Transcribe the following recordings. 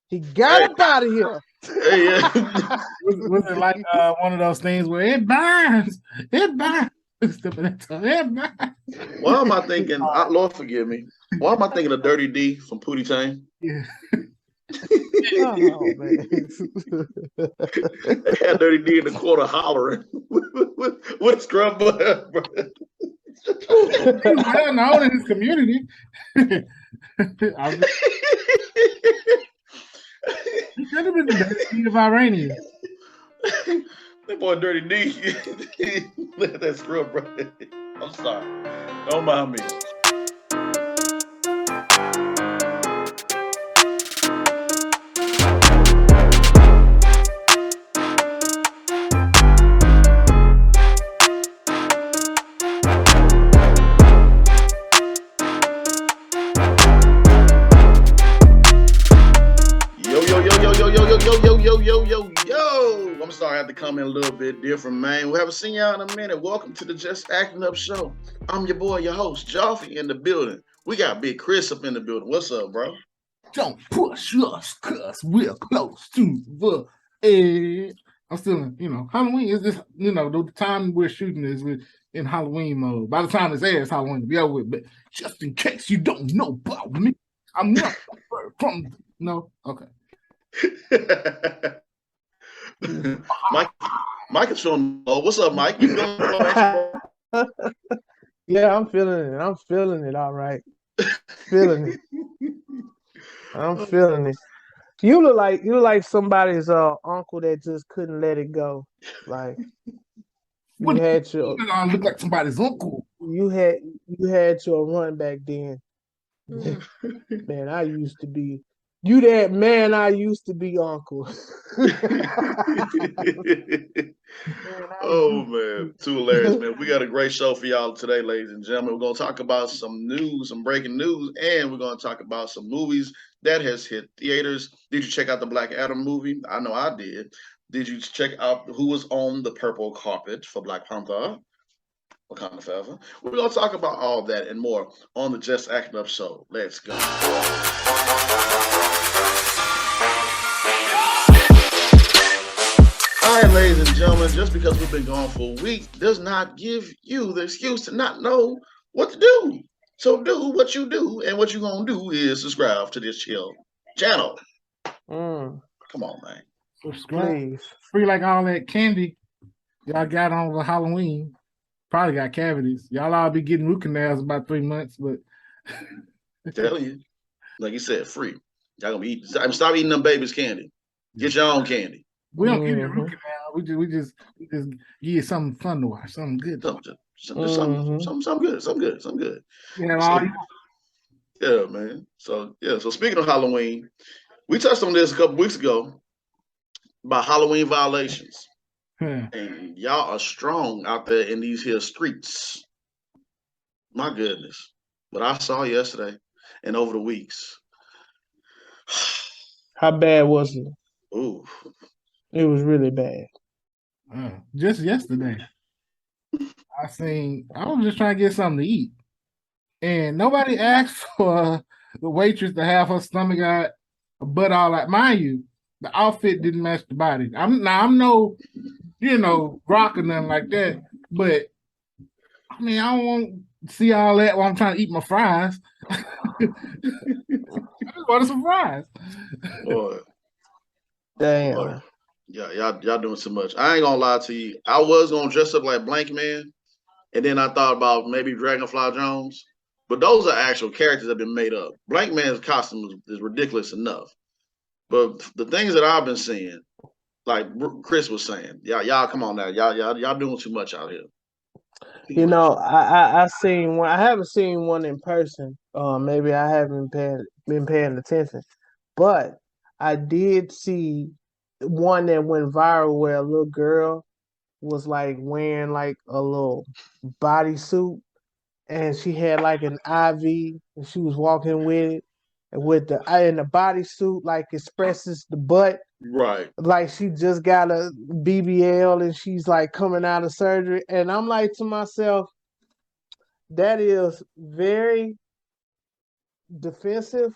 He got up out of here. Hey, yeah. Was it like one of those things where it burns? It burns. It burns. Why am I thinking? Lord forgive me. Why am I thinking of Dirty D from Pootie Tang? Yeah. Oh man. They had Dirty D in the corner hollering with scrub butt, bro. He's well known in his community. He could have been the best king of Iranian. That boy Dirty D. Let that scrub, bro. I'm sorry. Don't mind me. Yo. I'm sorry, I have to come in a little bit different, man. We haven't seen y'all in a minute. Welcome to the Just Acting Up Show. I'm your boy, your host, Joffy, in the building. We got Big Chris up in the building. What's up, bro? Don't push us, cuz we're close to the edge. I'm still, Halloween is this, the time we're shooting is in Halloween mode. By the time it's airs, Halloween will be over with. But just in case you don't know about me, I'm not from. No, okay. Mike is feeling low. What's up, Mike? You feeling low? Yeah, I'm feeling it. I'm feeling it. All right, feeling it. I'm feeling it. You look like somebody's uncle that just couldn't let it go. Like you had your. I look like somebody's uncle. You had your run back then. Man, I used to be. You that man I used to be, uncle. Oh man, too hilarious, man. We got a great show for y'all today, ladies and gentlemen. We're gonna talk about some news, some breaking news, and we're gonna talk about some movies that has hit theaters. Did you check out the Black Adam movie? I know I did. Did you check out who was on the purple carpet for Black Panther? Wakanda Forever. We're gonna talk about all that and more on the Just Acting Up Show. Let's go. All right, ladies and gentlemen, just because we've been gone for a week does not give you the excuse to not know what to do. So do what you do, and what you're going to do is subscribe to this chill channel. Come on, man. Subscribe. Please. Free like all that candy y'all got on for Halloween. Probably got cavities. Y'all all be getting root canals in about 3 months, but... Tell you. Like you said, free. Y'all going to be eating. Stop eating them babies' candy. Get your own candy. We don't give you a root canal. We just give you something fun to watch, something good. Something good. Yeah, man. So speaking of Halloween, we touched on this a couple weeks ago about Halloween violations. And y'all are strong out there in these here streets. My goodness. What I saw yesterday and over the weeks. How bad was it? Ooh. It was really bad. Just yesterday, I was just trying to get something to eat. And nobody asked for the waitress to have her stomach out, butt all that. Mind you, the outfit didn't match the body. I'm no, rock or nothing like that. But, I mean, I don't want to see all that while I'm trying to eat my fries. I just wanted some fries. Boy. Damn. Boy. Yeah, y'all doing too much. I ain't gonna lie to you. I was gonna dress up like Blank Man, and then I thought about maybe Dragonfly Jones. But those are actual characters that have been made up. Blank Man's costume is ridiculous enough. But the things that I've been seeing, like Chris was saying, y'all come on now. Y'all doing too much out here. I seen one. I haven't seen one in person. Maybe I haven't been paying attention. But I did see one that went viral where a little girl was like wearing like a little bodysuit, and she had like an IV, and she was walking with it, and the bodysuit like expresses the butt, right? Like she just got a BBL and she's like coming out of surgery, and I'm like to myself, that is very defensive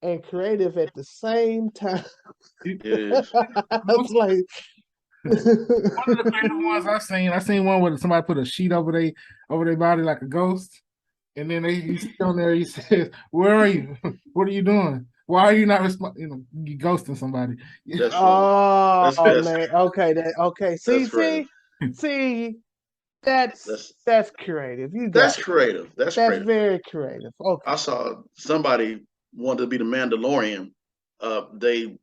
and creative at the same time. It is. It's like one of the creative ones I seen one where somebody put a sheet over their body like a ghost, and then he sit on there. He says, "Where are you? What are you doing? Why are you not responding? You know, you ghosting somebody." That's funny. oh man, okay. That's creative. See, that's creative. You got That's it. creative. That's creative. Very creative. Okay. I saw somebody wanted to be the Mandalorian. They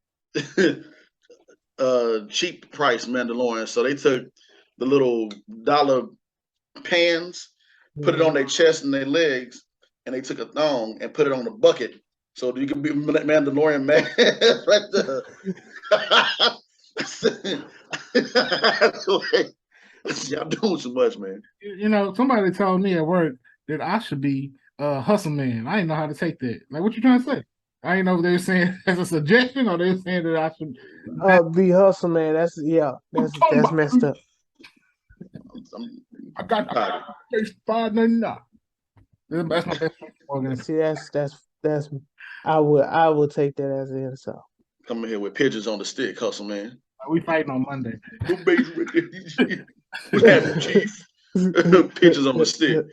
cheap price Mandalorian, so they took the little dollar pans, put it on their chest and their legs, and they took a thong and put it on a bucket, so you can be Mandalorian man right there. Y'all doing too much, man. You know, somebody told me at work that I should be hustle man. I didn't know how to take that. Like, what you trying to say? I didn't know if they were saying as a suggestion or they were saying that I should be hustle man. That's messed up. I got $5.99. That's my best organ. See, that's I would take that as an insult. Coming here with pictures on the stick, hustle man. We fighting on Monday. What's happening, Chief? Pictures on the stick.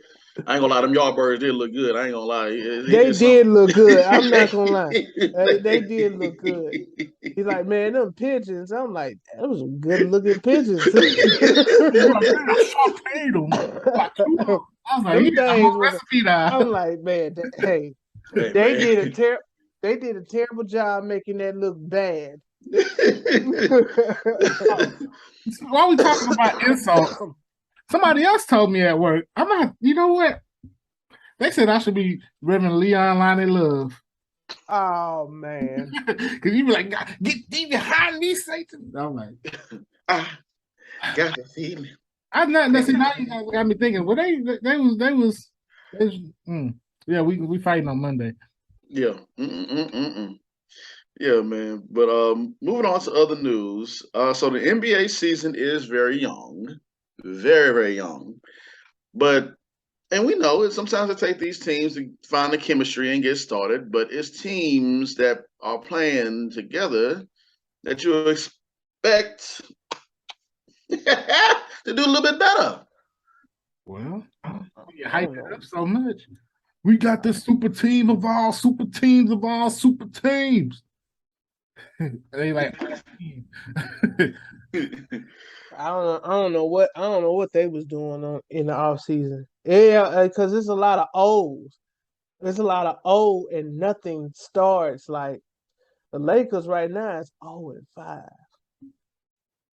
I ain't gonna lie, them Yardbirds did look good. I ain't gonna lie. They did look good. I'm not gonna lie. They did look good. He's like, man, them pigeons. I'm like, that was some good looking pigeons. I was like, I'm like, man, they did a terrible job making that look bad. While we talking about insults, somebody else told me at work, I'm not, you know what? They said I should be Reverend Leon Lonnie Love. Oh, man. Because you be like, get thee behind me, Satan. I'm like, I got the feeling. I'm not, now you guys got me thinking, well, they was yeah, we fighting on Monday. Yeah. Yeah, man. But moving on to other news. So the NBA season is very young. Very, very young. And we know it sometimes it takes these teams to find the chemistry and get started, but it's teams that are playing together that you expect to do a little bit better. Well, you hype it up so much. We got the super team of all super teams of all super teams. They like I don't know what they was doing in the off season. Yeah, because there's a lot of O's. There's a lot of O and nothing starts. Like the Lakers right now is 0-5.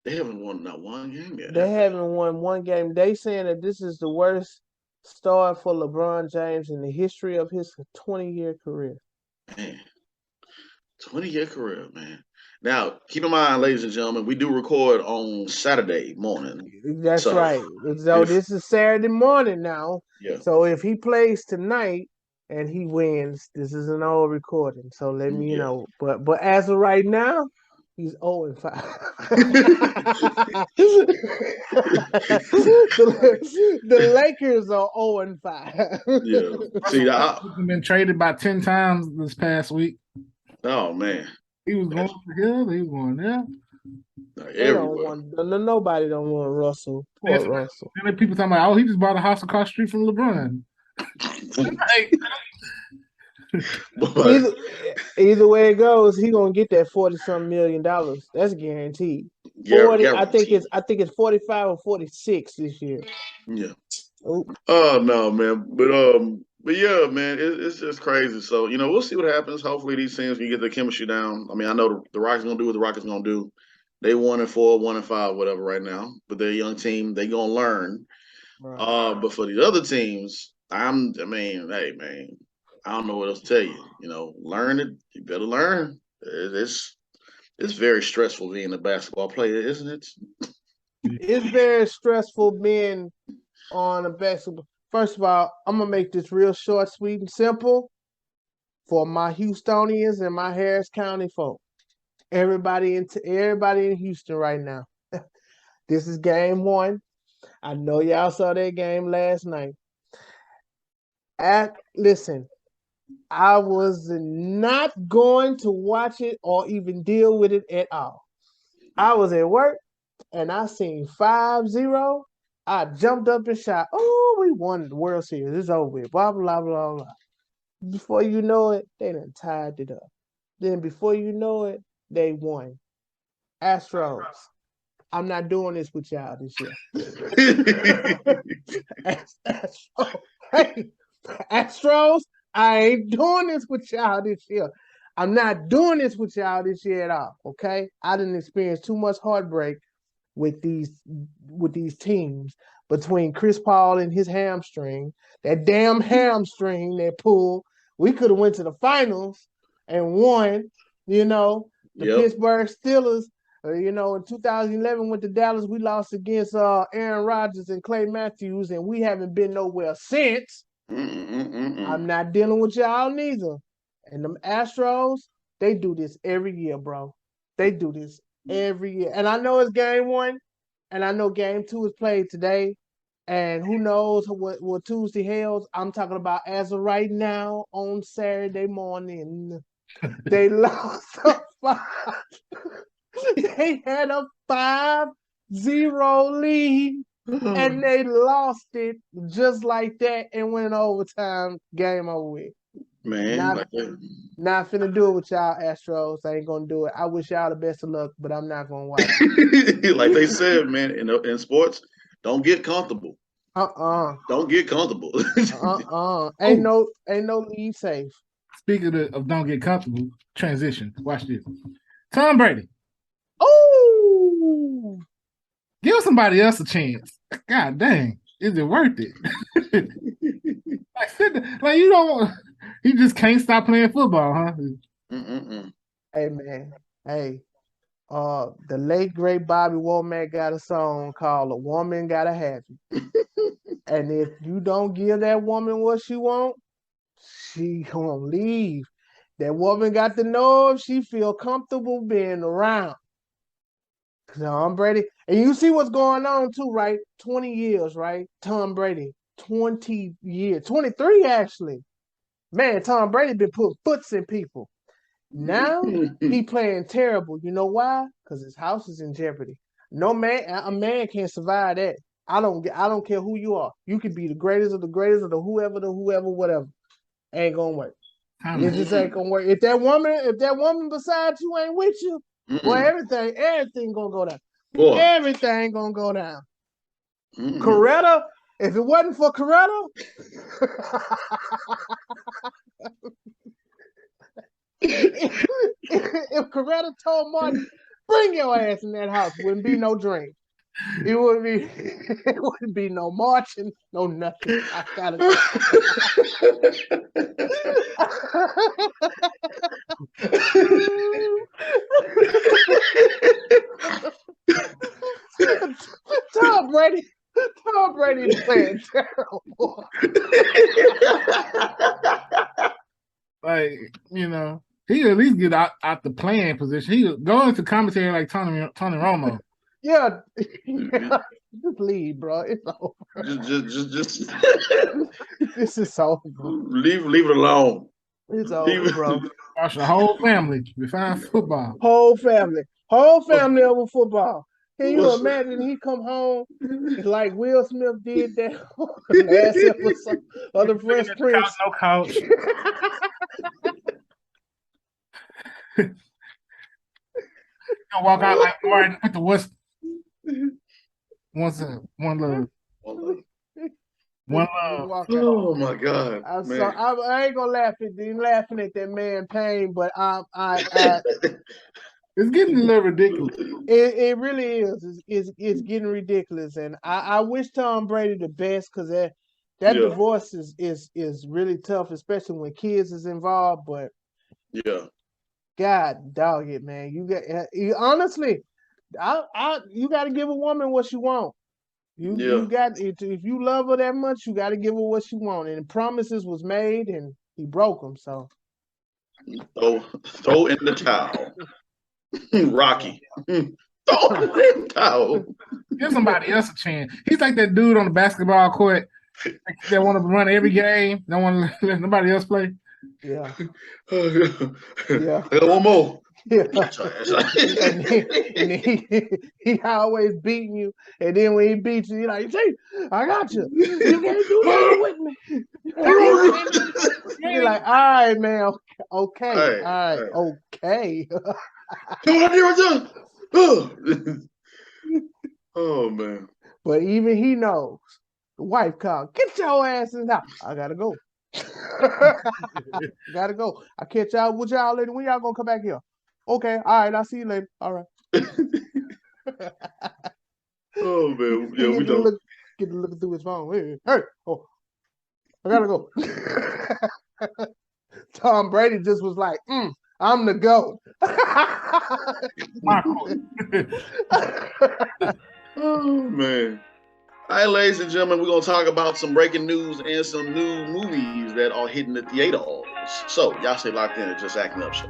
They haven't won not one game yet. They haven't won one game. They saying that this is the worst start for LeBron James in the history of his 20-year career. Man, 20-year career, man. Now, keep in mind, ladies and gentlemen, we do record on Saturday morning. That's right. So this is Saturday morning now. Yeah. So if he plays tonight and he wins, this is an old recording. So let me know. But as of right now, he's 0-5. the Lakers are 0-5. Yeah. See, I've been traded by 10 times this past week. Oh man. He was going for here, he was going there. Nobody don't want Russell. Poor Russell. And then people talking about, he just bought a house across the street from LeBron. Either way it goes, he gonna get that $40-some million. That's guaranteed. 40, I think it's 45 or 46 this year. Yeah. Oh no, man. But yeah, man, it's just crazy. So, we'll see what happens. Hopefully these teams can get their chemistry down. I mean, I know the Rockets gonna do what the Rockets gonna do. They 1-4, 1-5, whatever right now. But they're a young team. They gonna learn. Right. But for these other teams, hey man, I don't know what else to tell you. Learn it. You better learn. It's very stressful being a basketball player, isn't it? It's very stressful being on a basketball. First of all, I'm gonna make this real short, sweet, and simple for my Houstonians and my Harris County folk. Everybody in Houston right now. This is game 1. I know y'all saw that game last night. Listen, I was not going to watch it or even deal with it at all. I was at work and I seen 5-0. I jumped up and shot, oh, we won the World Series. It's over with. Blah, blah, blah, blah. Before you know it, they done tied it up. Then before you know it, they won. Astros. I'm not doing this with y'all this year. Astros, I ain't doing this with y'all this year. I'm not doing this with y'all this year at all. Okay, I didn't experience too much heartbreak with these teams between Chris Paul and his hamstring, that damn hamstring that pulled. We could have went to the finals and won. You know, the Pittsburgh Steelers. In 2011 with the Dallas, we lost against Aaron Rodgers and Clay Matthews, and we haven't been nowhere since. I'm not dealing with y'all neither. And them Astros, they do this every year, bro. They do this every year. And I know it's game 1, and I know game 2 is played today. And who knows what Tuesday holds. I'm talking about as of right now on Saturday morning. They lost a 5. They had a 5-0 lead and they lost it just like that and went overtime. Game over with. Man, not finna do it with y'all Astros. I ain't gonna do it. I wish y'all the best of luck, but I'm not gonna watch it. Like they said, man, in sports, don't get comfortable. Don't get comfortable. Ain't no lead safe. Speaking of don't get comfortable, transition. Watch this. Tom Brady. Oh, give somebody else a chance. God dang, is it worth it? like you don't. He just can't stop playing football, huh? Hey man, hey. The late great Bobby Womack got a song called "A Woman Gotta Have You," and if you don't give that woman what she want, she gonna leave. That woman got to know if she feel comfortable being around. Tom Brady, and you see what's going on too, right? 20 years, right? Tom Brady, 20 years, 23 actually. Man, Tom Brady been putting foots in people. Now he playing terrible. You know why? Because his house is in jeopardy. No man, a man can't survive that. I don't care who you are. You could be the greatest of the whoever, whatever. Ain't gonna work. It just ain't gonna work. If that woman beside you ain't with you, boy, everything gonna go down. Boy. Everything gonna go down. Coretta, if it wasn't for Coretta, if Coretta told Martin, bring your ass in that house, wouldn't be no drink. It wouldn't be no marching, no nothing. I gotta Tom Brady playing terrible. Like, he at least get out the playing position. He go into commentary like Tony Romo. Yeah. Just leave, bro. It's over. Just This is over. Leave it alone. It's over, bro. Watch the whole family besides football. Whole family over football. Can you imagine he come home like Will Smith did that last episode of the Fresh Prince? No couch. Gonna walk out like Martin with the West. One love. Oh my God! I ain't gonna laughing at that man pain, but it's getting a little ridiculous. It really is. It's getting ridiculous, and I wish Tom Brady the best because that divorce is really tough, especially when kids is involved. But God dog it, man. Honestly, you got to give a woman what she want. You got if you love her that much, you got to give her what she want. And promises was made, and he broke them. So throw in the towel, Rocky. Throw in the towel. Give somebody else a chance. He's like that dude on the basketball court that want to run every game. Don't want to let nobody else play. Yeah. Yeah. I got one more. Yeah. and he always beating you. And then when he beats you, you're like, see, I got you. You can't do nothing with me. You're like, all right, man. Okay. All right. Okay. Oh, man. But even he knows. The wife called, get your ass in the house. I gotta go. Gotta go. I catch y'all with y'all later. When y'all gonna come back here? Okay, all right, I'll see you later. All right. Oh man, yeah, we don't get to look through his phone. Hey, oh, I gotta go. Tom Brady just was like, I'm the GOAT. Oh man. All right, ladies and gentlemen, we're gonna talk about some breaking news and some new movies that are hitting the theaters. So y'all stay locked in at Just Acting Up Show.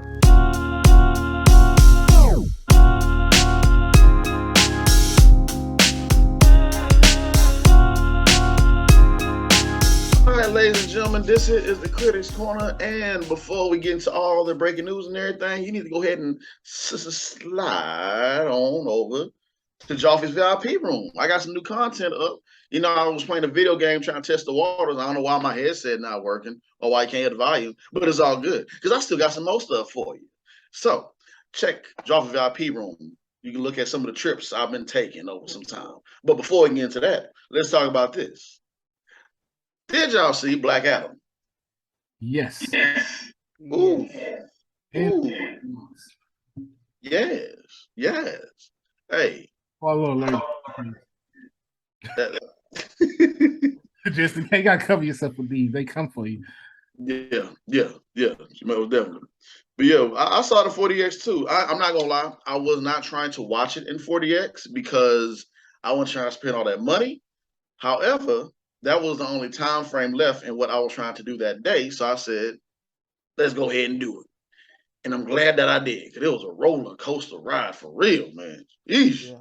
All right, ladies and gentlemen, this is the Critics Corner, and before we get into all the breaking news and everything, you need to go ahead and slide on over to Joffrey's VIP room. I got some new content up. You know, I was playing a video game trying to test the waters. I don't know why my headset not working or why I can't hear the volume, but it's all good because I still got some more stuff for you. So check Joffrey's VIP room. You can look at some of the trips I've been taking over some time. But before we get into that, let's talk about this. Did y'all see Black Adam? Yes. Ooh. Ooh. Yes. Hey. Follow alert. Just in case you gotta cover yourself with these. They come for you. Yeah. Most definitely. But yeah, I saw the 40X too. I'm not gonna lie, I was not trying to watch it in 40X because I wasn't trying to spend all that money. However, that was the only time frame left in what I was trying to do that day. So I said, let's go ahead and do it. And I'm glad that I did, because it was a roller coaster ride for real, man. Eesh.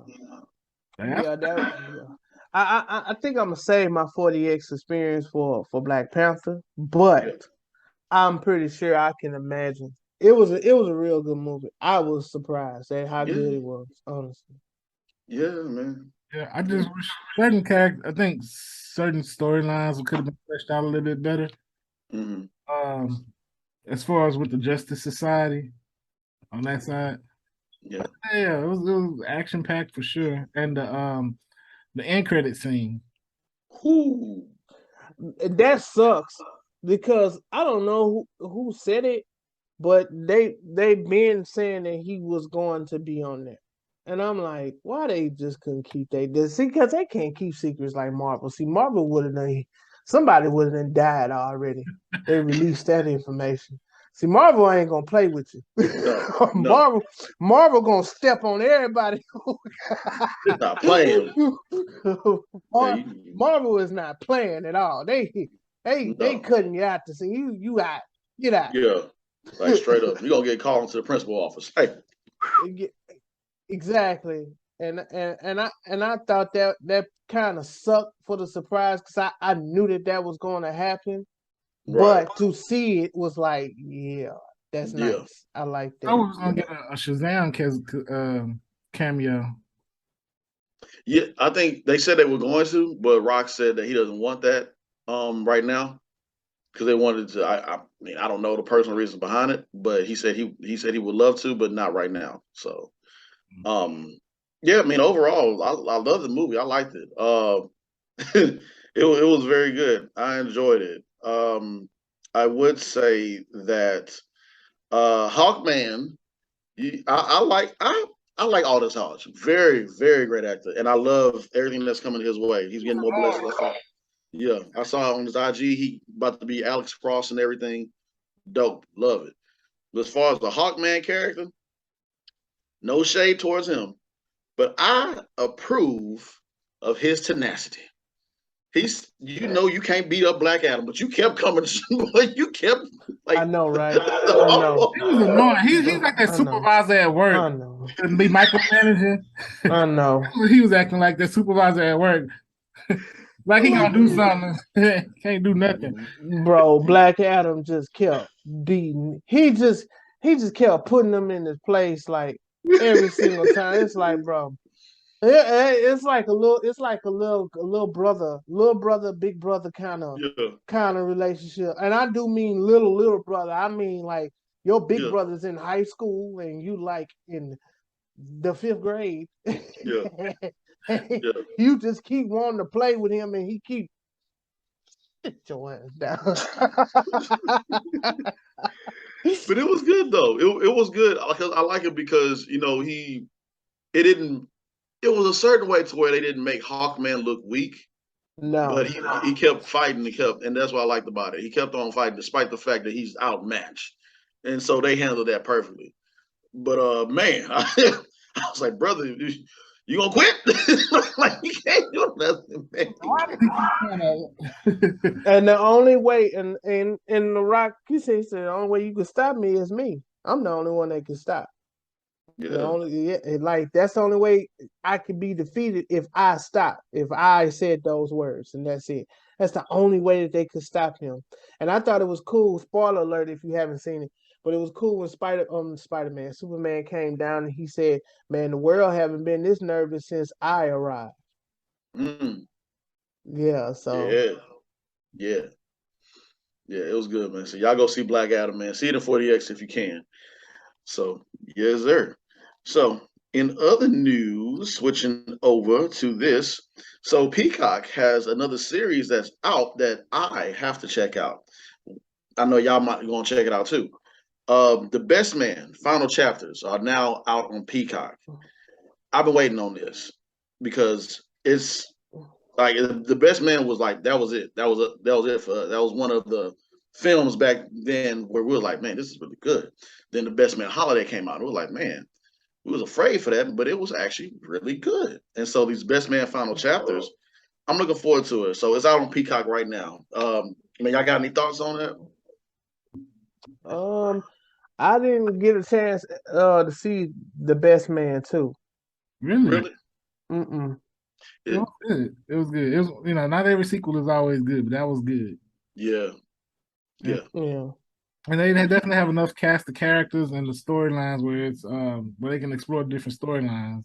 I think I'm gonna save my 40X experience for Black Panther, but I'm pretty sure I can imagine. It was a real good movie. I was surprised at how good it was, honestly. Yeah, man. Yeah, I just wish certain characters, I think certain storylines could have been fleshed out a little bit better. Mm-hmm. As far as with the Justice Society on that side. Yeah. It was action packed for sure. And the end credit scene. Ooh. That sucks because I don't know who said it, but they been saying that he was going to be on there. And I'm like, why they just couldn't keep this? See, because they can't keep secrets like Marvel. See, Marvel would have done, somebody would have died already. They released that information. See, Marvel ain't gonna play with you. No. Marvel gonna step on everybody. Not playing. Marvel is not playing at all. They cutting you out to see you out. Get out. Yeah, like straight up. You're gonna get called into the principal office. Hey. Exactly. And I thought that kind of sucked for the surprise because I knew that was going to happen. Right. But to see it was like, yeah, that's nice. I like that. I was gonna get a Shazam cameo. Yeah, I think they said they were going to, but Rock said that he doesn't want that right now because they wanted to. I mean, I don't know the personal reasons behind it, but he said he would love to, but not right now. So, yeah, I mean, overall, I love the movie. I liked it. It was very good. I enjoyed it. I would say that Hawkman, I like Aldous Hodge. Very, very great actor, and I love everything that's coming his way. He's getting more blessings. Yeah, I saw on his IG he about to be Alex Cross and everything. Dope, love it. But as far as the Hawkman character, no shade towards him, but I approve of his tenacity. You can't beat up Black Adam, but you kept coming. You kept like. I know, right? I know. He was annoying. He's like that supervisor at work. I know. Couldn't be micromanaging. I know. He was acting like that supervisor at work. Like he gonna do something. Can't do nothing. Bro, Black Adam just kept beating. He just kept putting them in his place like every single time. It's like, bro, it's like a little brother, big brother Yeah, kind of relationship. And I do mean little brother. I mean like your big yeah, brother's in high school and you like in the fifth grade. yeah, yeah. You just keep wanting to play with him and he keep your ass down. But it was good though. It was good because I like it because it didn't. It was a certain way to where they didn't make Hawkman look weak, but No. he kept fighting and that's what I liked about it. He kept on fighting despite the fact that he's outmatched, and so they handled that perfectly. But man, I was like, brother, you gonna quit? Like you can't do nothing, man. And the only way, and The Rock, he said the only way you can stop me is me. I'm the only one that can stop. The Yeah, only, yeah, like that's the only way I can be defeated if I stop. If I said those words, and that's it. That's the only way that they could stop him. And I thought it was cool. Spoiler alert if you haven't seen it, but it was cool when Spider-Man, Superman came down and he said, "Man, the world haven't been this nervous since I arrived." mm, Yeah. So. yeah, yeah, yeah. It was good, man. So y'all go see Black Adam, man. See it in 40X if you can. So yes, sir. So in other news, switching over to this, so Peacock has another series that's out that I have to check out. I know y'all might want to check it out too. The Best Man final chapters are now out on Peacock. I've been waiting on this because it's like the Best Man was like that was it. That was it for us. That was one of the films back then where we were like, man, this is really good. Then the Best Man Holiday came out. We were like, man, we was afraid for that, but it was actually really good. And so these Best Man final chapters, I'm looking forward to it. So it's out on Peacock right now. I mean, y'all got any thoughts on that? Um, I didn't get a chance to see The Best Man too. Really? Really? Mm-mm. It It, was good. It was good. It was, not every sequel is always good, but that was good. yeah, And, yeah. Yeah. and they definitely have enough cast of characters and the storylines where it's where they can explore different storylines.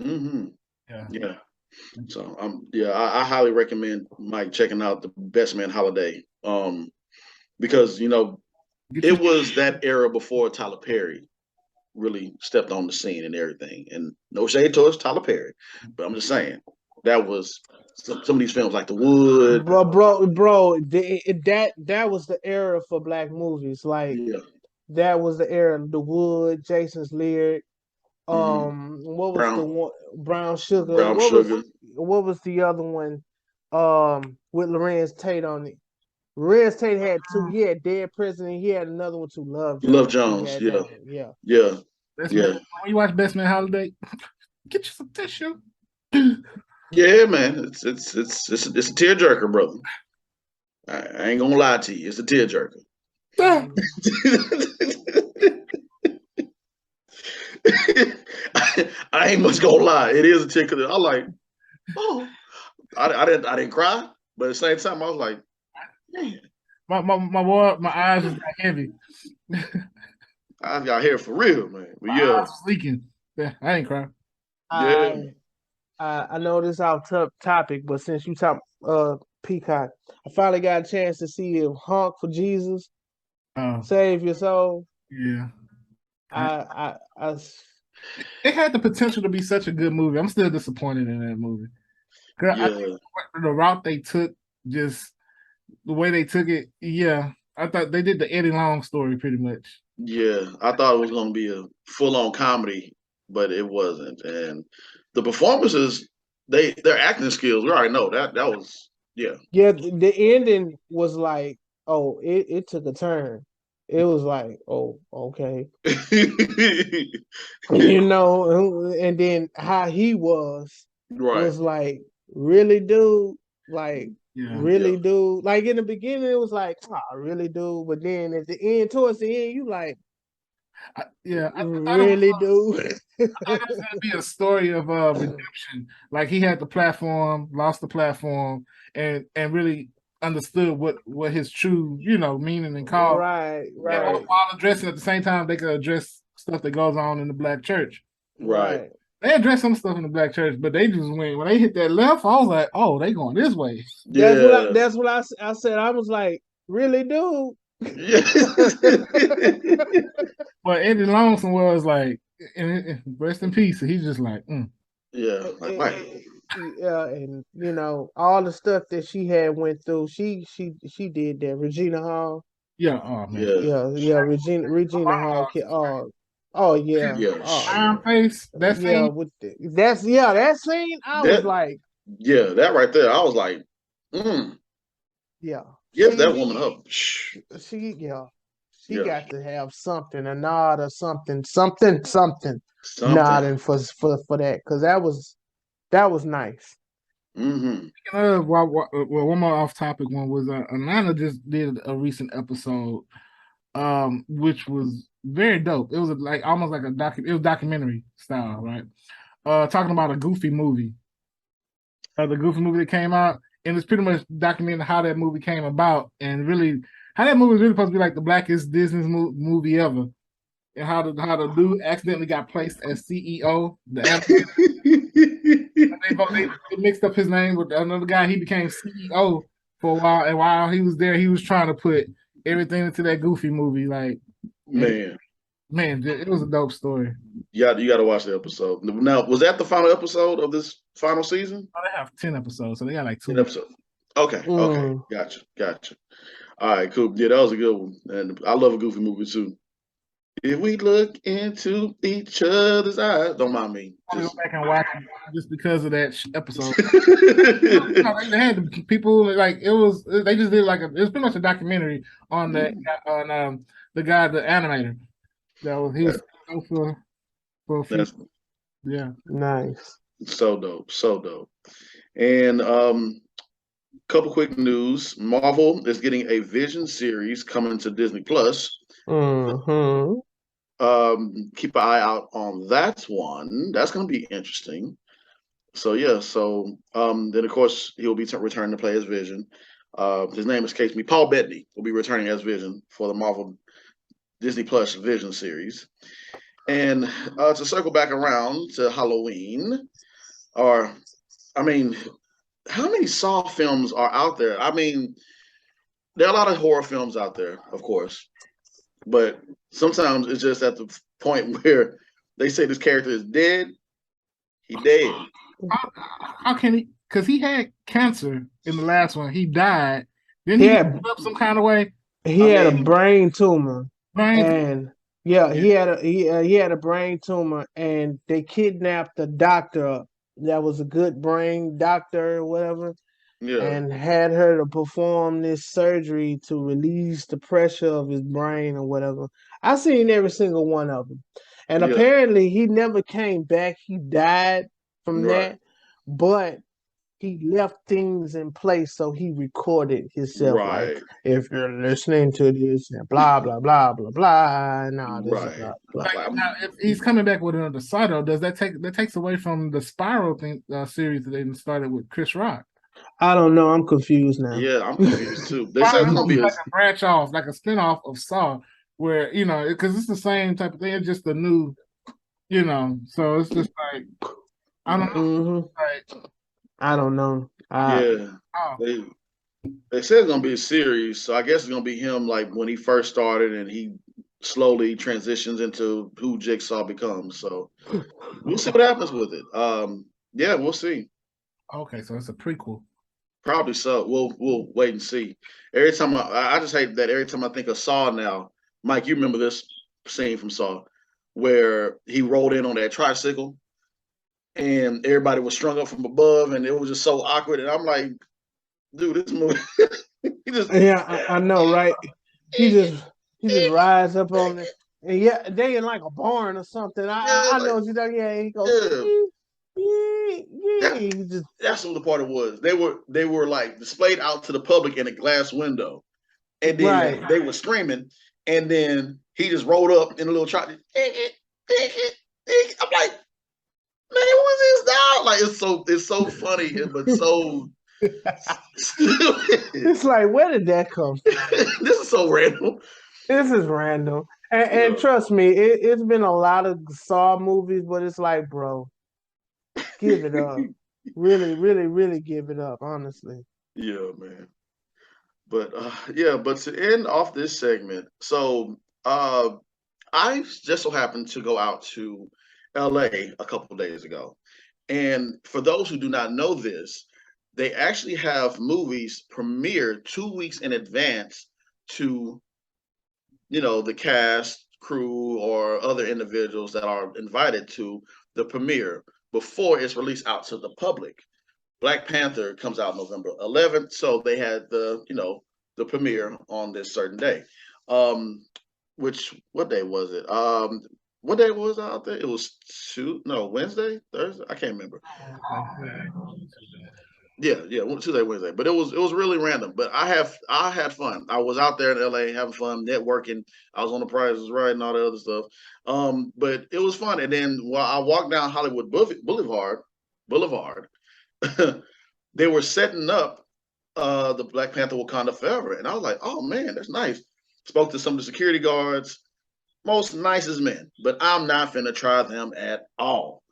Mm-hmm. Yeah. Yeah. So yeah, I highly recommend Mike checking out the Best Man Holiday. Because Get you it was that era before Tyler Perry really stepped on the scene and everything. And no shade towards Tyler Perry, but I'm just saying that was some of these films like The Wood. That was the era for black movies. Like Yeah. that was the era of The Wood, Jason's Lyric. Mm-hmm. What was the Brown one? Brown Sugar. Brown Sugar. What was the other one? With Lorenz Tate on it. Lorenz Tate had two. He had Dead President. He had another one too. Love Love Jones. He Jones. had Yeah. that one. Yeah. Yeah. Best Man. Yeah. When you watch Best Man Holiday, get you some tissue. Yeah, man. It's a tearjerker, brother. I ain't gonna lie to you. It's a tearjerker. I ain't much gonna lie. It is a tickler. I'm like, oh, I didn't cry, but at the same time, I was like, man, My eyes just got heavy. I got here for real, man. But My yeah, eyes was leaking. Yeah, I ain't crying. yeah, I I know this off topic, but since you talk Peacock, I finally got a chance to see if Honk for Jesus, Oh, Save Your Soul. yeah. I It had the potential to be such a good movie. I'm still disappointed in that movie. 'Cause I think yeah, the route they took, just the way they took it, yeah. I thought they did the Eddie Long story pretty much. yeah. I thought it was gonna be a full-on comedy, but it wasn't. And the performances, their acting skills, we already know that was yeah. yeah, the ending was like, oh, it took a turn. It was like, oh, okay. And then how he Right. was like, really, dude? Like, Yeah. Yeah. really, dude? Like in the beginning, it was like, oh, really, dude? But then at the end, towards the end, you like, I Really, dude. thought it was gonna be a story of redemption. Like he had the platform, lost the platform, and really understood what his true, meaning and cause. Right, And right, while addressing at the same time, they could address stuff that goes on in the black church. Right. They addressed some stuff in the black church, but they just went when they hit that left. I was like, oh, they going this way. Yeah. That's what I said. I was like, really, dude. Yeah. But Eddie Longson was like, rest in peace. So he's just like, Yeah. Like, right. Yeah, and all the stuff that she had went through, she did that. Regina Hall. yeah, oh man, Yeah. Regina Hall. Oh yeah. Yeah. Iron Face. That Yeah, scene. with that scene. I was That like, yeah, that right there. I was like, yeah. give that woman up. She Yeah. got to have something, a nod or something Something. nodding for that, because that was nice. Mm-hmm. Well, one more off topic one was Atlanta just did a recent episode, which was very dope. It was like almost like it was documentary style, right? Talking about a Goofy movie, the Goofy movie that came out, and it's pretty much documenting how that movie came about and really how that movie was really supposed to be like the blackest Disney movie ever, and how the dude accidentally got placed as CEO. They mixed up his name with another guy. He became CEO for a while, and while he was there, he was trying to put everything into that Goofy movie. Like, Man, it was a dope story. Yeah, you got to watch the episode. Now, was that the final episode of this final season? Oh, they have 10 episodes, so they got like 2 episodes. Okay, gotcha. All right, cool. Yeah, that was a good one, and I love a Goofy movie too. If we look into each other's eyes, don't mind me. I'm gonna go back and watch it just because of that episode. Just... They had people like it was. They just did it was pretty much a documentary on the animator. He was for a few. Yeah, nice. So dope. And couple quick news: Marvel is getting a Vision series coming to Disney Plus. Mm-hmm. Keep an eye out on that one. That's going to be interesting. So yeah. Then of course he'll be returning to play as Vision. His name escapes me. Paul Bettany will be returning as Vision for the Marvel Disney Plus Vision series. And to circle back around to Halloween, how many Saw films are out there? I mean, there are a lot of horror films out there, of course, but sometimes it's just at the point where they say this character is dead. He dead. How can he? Because he had cancer in the last one. He died. Then he had up some kind of way. He had a brain tumor. And he had a brain tumor, and they kidnapped a doctor that was a good brain doctor or whatever, and had her to perform this surgery to release the pressure of his brain or whatever. I seen every single one of them, and apparently he never came back. He died from that, but he left things in place, so he recorded himself like, if you're listening to this, and blah blah blah blah blah, and all this blah blah. Now, if he's coming back with another Sato, does that takes away from the Spiral series that they started with Chris Rock? I don't know. I'm confused now. Yeah, I'm confused too. They said it's gonna be like a branch off, like a spinoff of Saw, where because it's the same type of thing. It's just a new, So it's just like I don't know. Like, I don't know. They said it's gonna be a series, so I guess it's gonna be him like when he first started, and he slowly transitions into who Jigsaw becomes. So we'll see what happens with it. Yeah, we'll see. Okay, so it's a prequel. Probably so. We'll wait and see. Every time I just hate that every time I think of Saw now, Mike, you remember this scene from Saw where he rolled in on that tricycle and everybody was strung up from above, and it was just so awkward. And I'm like, dude, this movie. I know, right? He just rides up on it, and they in like a barn or something. I know what you're talking. Yeah, he goes. That's what the part it was. They were like displayed out to the public in a glass window, and then they were screaming, and then he just rolled up in a little truck. I'm like, man, what's this dog? Like it's so funny, but so stupid. It's like, where did that come from? This is so random. This is random. And trust me, it's been a lot of Saw movies, but it's like, bro, give it up. Really, really, really give it up, honestly. Yeah, man. But but to end off this segment, so I just so happened to go out to LA a couple days ago. And for those who do not know this, they actually have movies premiere 2 weeks in advance to, the cast, crew, or other individuals that are invited to the premiere before it's released out to the public. Black Panther comes out November 11th, so they had the premiere on this certain day. What day was it? What day was out there? It was Wednesday, Thursday. I can't remember. Yeah, Tuesday, Wednesday. But it was really random. But I had fun. I was out there in LA having fun, networking. I was on the Prices Right and all that other stuff. But it was fun. And then while I walked down Hollywood Boulevard, they were setting up the Black Panther Wakanda Forever. And I was like, oh man, that's nice. Spoke to some of the security guards, most nicest men, but I'm not finna try them at all.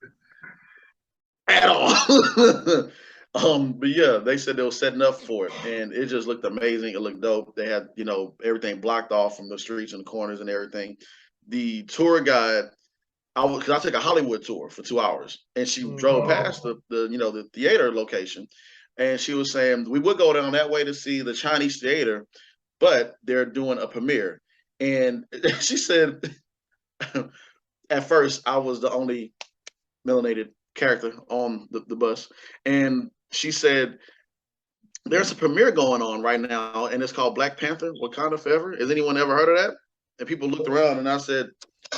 At all. But yeah, they said they were setting up for it, and it just looked amazing. It looked dope. They had, everything blocked off from the streets and the corners and everything. The tour guide, because I took a Hollywood tour for 2 hours, and she drove past the theater location, and she was saying we would go down that way to see the Chinese theater, but they're doing a premiere. And she said, at first, I was the only melanated character on the bus. And she said, there's a premiere going on right now, and it's called Black Panther Wakanda Forever. Has anyone ever heard of that? And people looked around, and I said,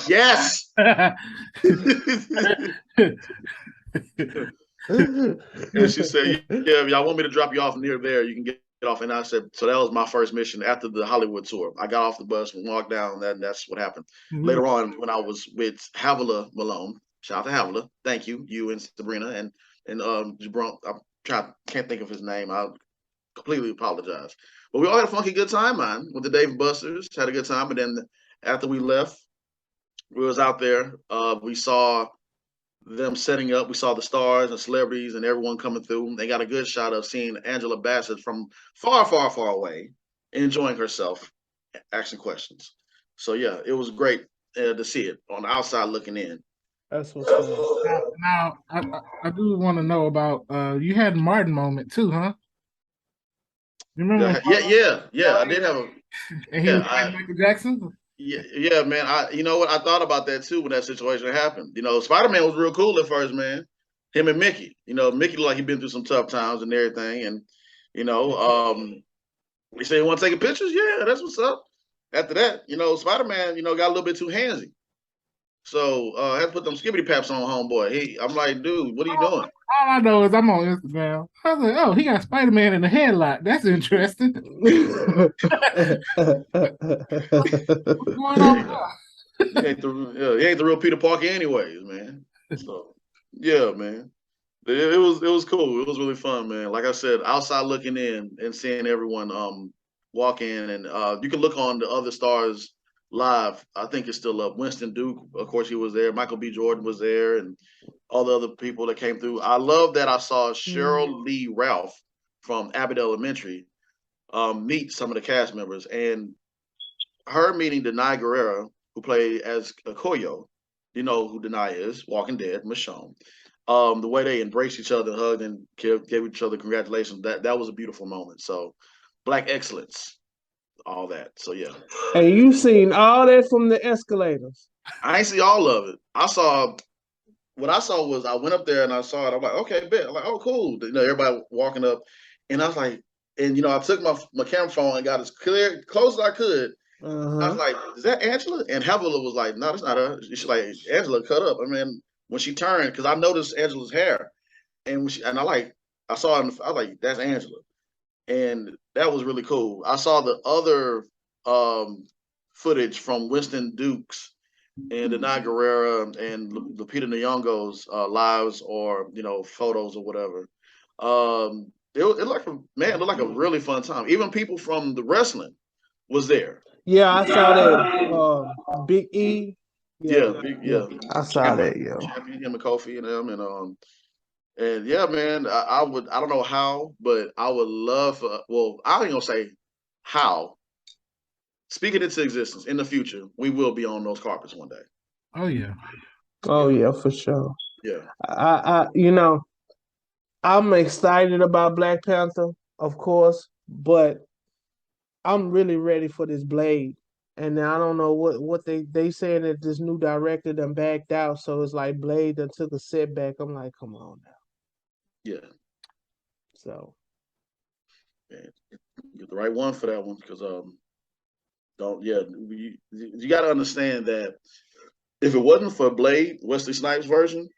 yes. And she said, yeah, if y'all want me to drop you off near there, you can get off. And I said, so that was my first mission after the Hollywood tour. I got off the bus and walked down, and that's what happened. Later on, when I was with Havilah Malone, shout out to Havilah, thank you, you and Sabrina, and Jabron, can't think of his name. I completely apologize. But we all had a funky good time, man, with the Dave Busters, had a good time. And then after we left, we was out there. We saw them setting up. We saw the stars and celebrities and everyone coming through. They got a good shot of seeing Angela Bassett from far, far, far away, enjoying herself, asking questions. So yeah, it was great to see it on the outside looking in. That's what's up. Now I do want to know about you had Martin moment too, huh? You remember? Yeah. I did have a. And he was Michael Jackson. Yeah, man. You know what? I thought about that too when that situation happened. Spider-Man was real cool at first, man. Him and Mickey. Mickey looked like he'd been through some tough times and everything. And, he said he want to take pictures. Yeah, that's what's up. After that, Spider-Man, got a little bit too handsy. So I had to put them skibbity paps on homeboy. I'm like, dude, what are you doing? All I know is I'm on Instagram. I was like, oh, he got Spider-Man in the headlock. That's interesting. What's going on? He ain't the real Peter Parker anyways, man. So yeah, man. It was cool. It was really fun, man. Like I said, outside looking in and seeing everyone walk in, and you can look on the other stars live. I think it's still up. Winston Duke, of course, he was there. Michael B. Jordan was there, and all the other people that came through. I love that I saw Cheryl Lee Ralph from Abbott Elementary meet some of the cast members, and her meeting Denai Guerrera, who played as Okoye. You know who Denai is, Walking Dead, Michonne. The way they embraced each other, hugged, and gave each other congratulations, that was a beautiful moment. So, Black excellence, all that. So yeah. And you seen all that from the escalators? I ain't see all of it. What I saw was I went up there and I saw it. I'm like, okay, bet. I'm like, oh, cool. Everybody walking up, and I was like, and I took my camera phone and got as close as I could. I was like, is that Angela? And Havilah was like, no, that's not her. She's like, Angela cut up. I mean, when she turned, because I noticed Angela's hair, and I saw it, I was like, that's Angela. And that was really cool. I saw the other footage from Winston Dukes and Denai Guerrera and Lupita Nyong'o's lives or photos or whatever. It looked like a really fun time. Even people from the wrestling was there. Yeah, I saw that. Big E. Yeah, I saw that. Yeah. Champion, him and Kofi and them, and yeah, man, I don't know how, but I would love. Well, I ain't gonna say how. Speak it into existence. In the future, we will be on those carpets one day. Oh yeah. Oh yeah, for sure. Yeah. I'm excited about Black Panther, of course, but I'm really ready for this Blade. And I don't know what they saying that this new director done backed out, so it's like Blade done took a setback. I'm like, come on now. Yeah. So. Man, you're the right one for that one because you got to understand that if it wasn't for Blade, Wesley Snipes' version,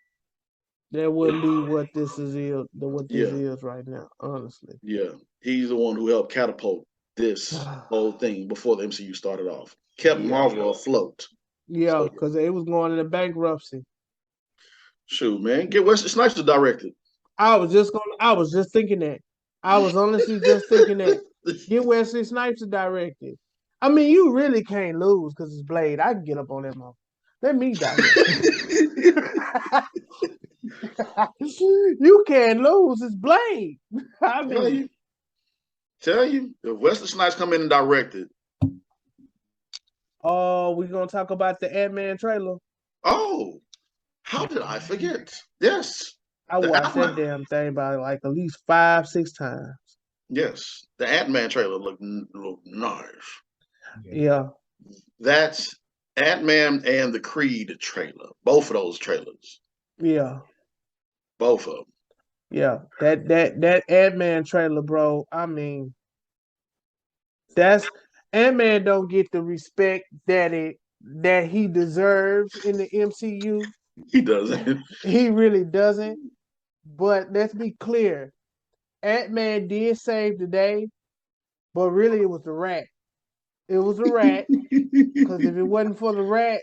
that wouldn't be what this is right now, honestly. Yeah, he's the one who helped catapult this whole thing before the MCU started off. Kept Marvel afloat. Yeah, because it was going into bankruptcy. Shoot, man, get Wesley Snipes to direct it. I was just thinking that. I was honestly just thinking that. Get Wesley Snipes to direct it. I mean, you really can't lose because it's Blade. I can get up on that motherfucker. Let me direct. You can't lose. It's Blade. I mean, tell you, if Wesley Snipes come in and direct it. Oh, we're gonna talk about the Ant-Man trailer. Oh, how did I forget? Yes. I watched that damn thing about like at least 5-6 times. Yes. The Ant-Man trailer looked nice. Yeah. That's Ant-Man and the Creed trailer. Both of those trailers. Yeah. Both of them. Yeah. That Ant-Man trailer, bro. I mean, that's Ant-Man don't get the respect that he deserves in the MCU. He doesn't. He really doesn't. But let's be clear. Ant-Man did save the day, but really it was the rat. It was a rat. Because if it wasn't for the rat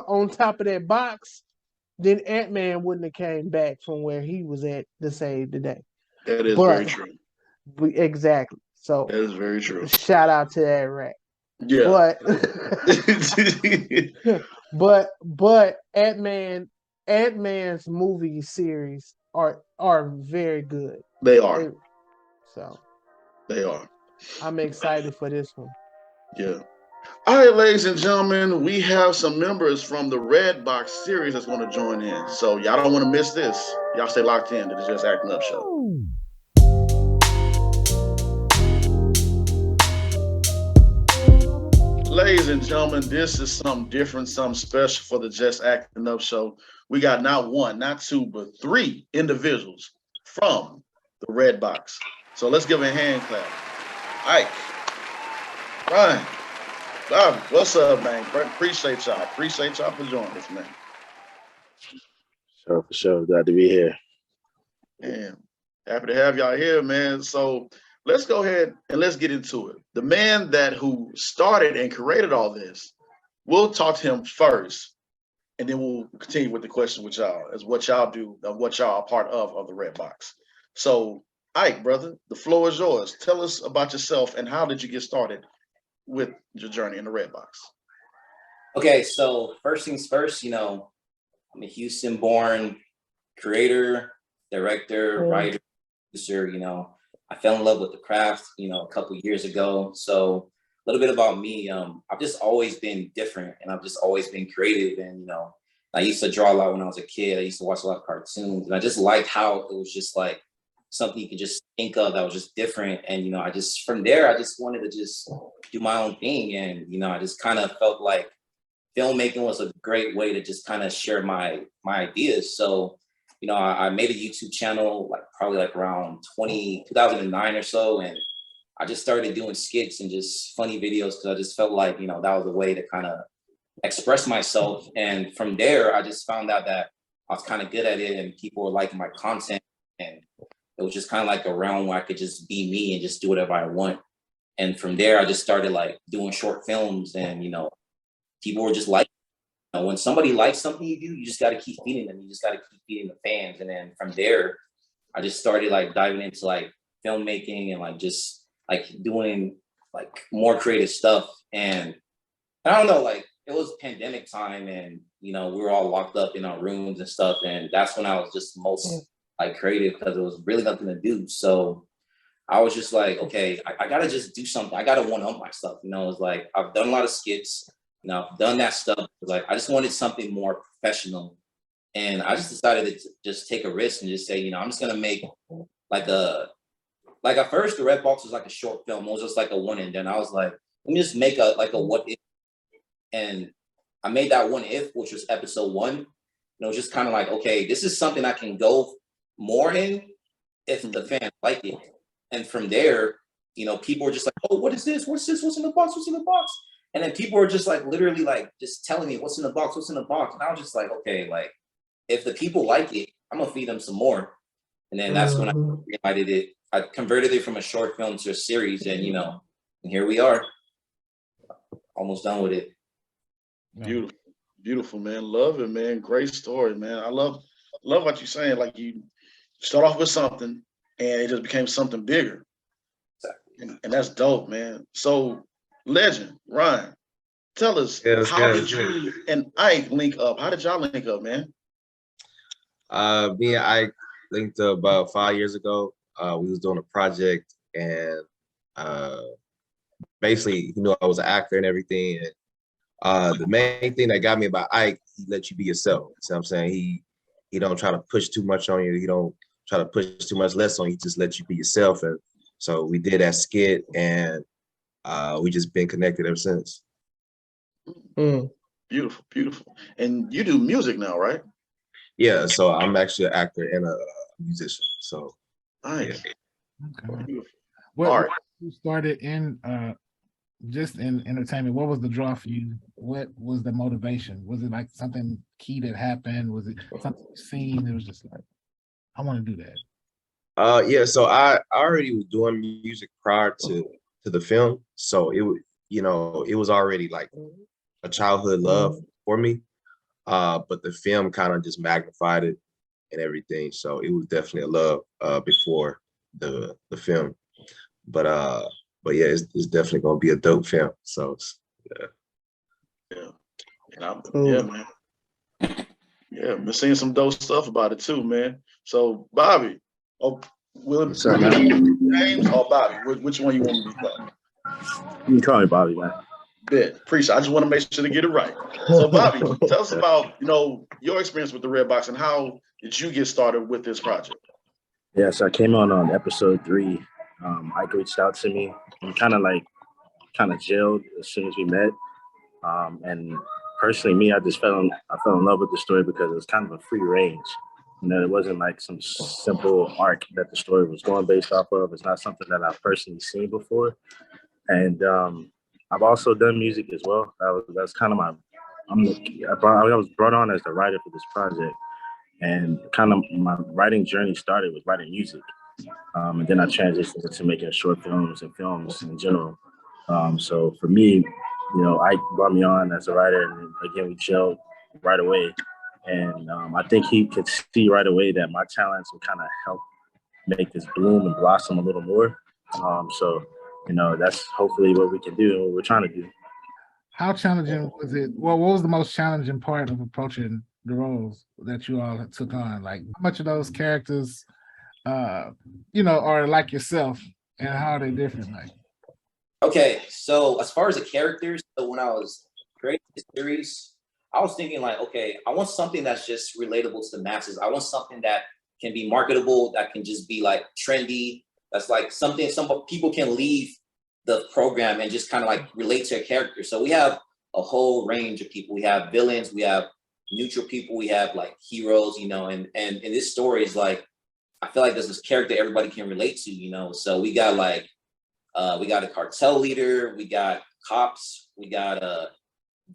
on top of that box, then Ant-Man wouldn't have came back from where he was at to save the day. That is very true. Exactly. So that is very true. Shout out to that rat. Yeah. But Ant-Man's movie series are very good. They are. They are. I'm excited for this one. Yeah. All right, ladies and gentlemen, we have some members from the Redbox series that's going to join in. So y'all don't want to miss this. Y'all stay locked in to the Just Acting Up show. Ladies and gentlemen, this is something different, something special for the Just Acting Up show. We got not one, not two, but 3 individuals from the Redbox. So let's give a hand clap. Ike, Ryan, Bobby, what's up, man? Appreciate y'all. Appreciate y'all for joining us, man. Sure, for sure. Glad to be here. And happy to have y'all here, man. So let's go ahead and let's get into it. The man who started and created all this, we'll talk to him first, and then we'll continue with the question with y'all as what y'all do, what y'all are part of the Redbox. So, Ike, brother, the floor is yours. Tell us about yourself and how did you get started with your journey in the Redbox? Okay, so first things first, I'm a Houston-born creator, director, writer, producer. I fell in love with the craft, a couple of years ago. So a little bit about me, I've just always been different and I've just always been creative. And, I used to draw a lot when I was a kid. I used to watch a lot of cartoons and I just liked how it was just like something you could just think of that was just different. And, from there, I just wanted to just do my own thing. And, I just kind of felt like filmmaking was a great way to just kind of share my ideas. So, I made a YouTube channel probably around 2009 or so. And I just started doing skits and just funny videos because I just felt like, that was a way to kind of express myself. And from there, I just found out that I was kind of good at it and people were liking my content. And it was just kind of like a realm where I could just be me and just do whatever I want. And from there, I just started like doing short films, and people were just like, when somebody likes something you do, you just got to keep feeding them. You just got to keep feeding the fans. And then from there, I just started like diving into like filmmaking and like just like doing like more creative stuff. And I don't know, like it was pandemic time, and we were all locked up in our rooms and stuff. And that's when I was just most like creative, because there was really nothing to do. So I was just like, okay, I gotta just do something. I gotta one up myself. It's like I've done a lot of skits, I've done that stuff. Like I just wanted something more professional. And I just decided to just take a risk and just say, I'm just gonna make like at first the Redbox was like a short film. It was just like a one, and then I was like, let me just make a what if. And I made that what if, which was episode 1. And it was just kind of like, okay, this is something I can go more in if the fans like it. And from there, people were just like, oh, what is this? What's this? What's in the box? What's in the box? And then people were just like, literally like just telling me what's in the box, what's in the box. And I was just like, okay, like if the people like it, I'm gonna feed them some more. And then that's when I did it. I converted it from a short film to a series, and and here we are, almost done with it. Beautiful, beautiful, man. Love it, man. Great story, man. I love what you're saying. Like you start off with something, and it just became something bigger. Exactly. And that's dope, man. So, legend, Ryan, tell us, how did you and Ike link up? How did y'all link up, man? Me and Ike linked up about 5 years ago. We was doing a project, and basically, he knew I was an actor and everything. And the main thing that got me about Ike, he let you be yourself. You see what I'm saying? He don't try to push too much on you. He don't try to push too much less on you. He just let you be yourself. And so we did that skit, and we just been connected ever since. Beautiful, beautiful. And you do music now, right? Yeah, so I'm actually an actor and a musician. So nice. Yeah. Okay. Beautiful. What you started in just in entertainment? What was the draw for you? What was the motivation? Was it like something key that happened? Was it something you seen? It was just like, I want to do that. Yeah, so I already was doing music prior to the film. So it was, it was already like a childhood love for me. But the film kind of just magnified it and everything. So it was definitely a love before the film. But yeah, it's definitely gonna be a dope film. So yeah, man. Yeah, been seeing some dope stuff about it too, man. So Bobby, James or Bobby, which one you want me to be called? You can call me Bobby, man. Bet. Appreciate. I just want to make sure to get it right. So Bobby, tell us about your experience with the Redbox and how did you get started with this project? Yeah, so I came on episode 3. Ike reached out to me and kind of gelled as soon as we met. And personally, me, I fell in love with the story because it was kind of a free range. It wasn't like some simple arc that the story was going based off of. It's not something that I've personally seen before. And I've also done music as well. That's kind of I was brought on as the writer for this project. And kind of my writing journey started with writing music. And then I transitioned into making short films and films in general. So for me, Ike brought me on as a writer, and again, we gelled right away. And I think he could see right away that my talents would kind of help make this bloom and blossom a little more. So that's hopefully what we can do and what we're trying to do. How challenging was it? Well, what was the most challenging part of approaching the roles that you all took on? Like, how much of those characters, are like yourself, and how are they different? Like, okay, so as far as the characters, so when I was creating the series, I was thinking like, okay, I want something that's just relatable to the masses. I want something that can be marketable, that can just be like trendy. That's like something some people can leave the program and just kind of like relate to a character. So we have a whole range of people. We have villains, we have neutral people, we have like heroes, and in this story is like, I feel like there's this character everybody can relate to, So we got like, we got a cartel leader, we got cops, we got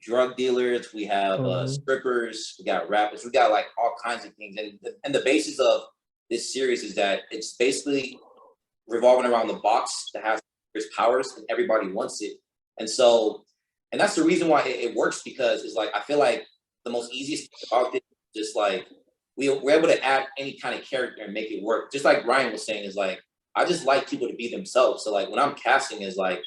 drug dealers, we have strippers, we got rappers, we got like all kinds of things. And the basis of this series is that it's basically revolving around the box that has there's powers and everybody wants it. And so, and that's the reason why it works, because it's like, I feel like the most easiest thing about this is just like, we're able to add any kind of character and make it work. Just like Ryan was saying, is like, I just like people to be themselves. So like when I'm casting, is like,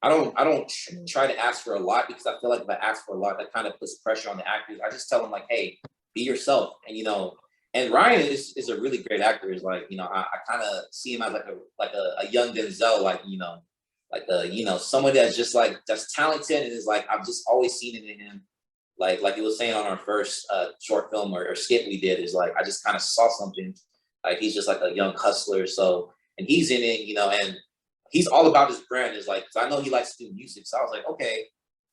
I don't try to ask for a lot, because I feel like if I ask for a lot, that kind of puts pressure on the actors. I just tell them like, hey, be yourself. And, you know, and Ryan is a really great actor. Is like, you know, I kind of see him as like a young Denzel, like, you know, like you know, someone that's just like, that's talented, and is like, I've just always seen it in him. Like he was saying on our first short film or skit we did, is like, I just kind of saw something, like he's just like a young hustler. So, and he's in it, you know, and he's all about his brand. Is like, cause I know he likes to do music. So I was like, okay,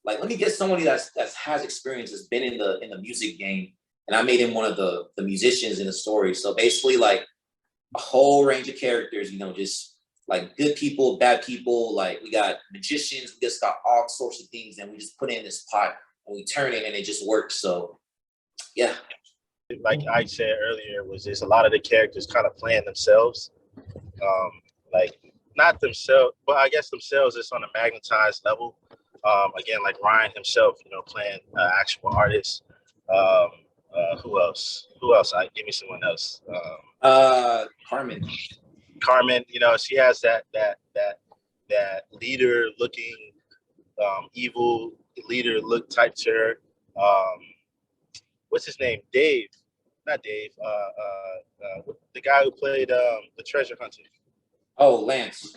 like, let me get somebody that's has experience, that's been in the music game. And I made him one of the musicians in the story. So basically like a whole range of characters, you know, just like good people, bad people, like we got magicians, we just got all sorts of things, and we just put it in this pot and we turn it and it just works. So yeah. Like I said earlier, was just a lot of the characters kind of playing themselves. Like not themselves, but I guess themselves just on a magnetized level. Again, like Ryan himself, you know, playing actual artists. Who else? Give me someone else. Carmen, you know, she has that leader looking, evil leader look type to her. What's his name? Dave, not Dave. The guy who played the treasure hunter. Oh, Lance.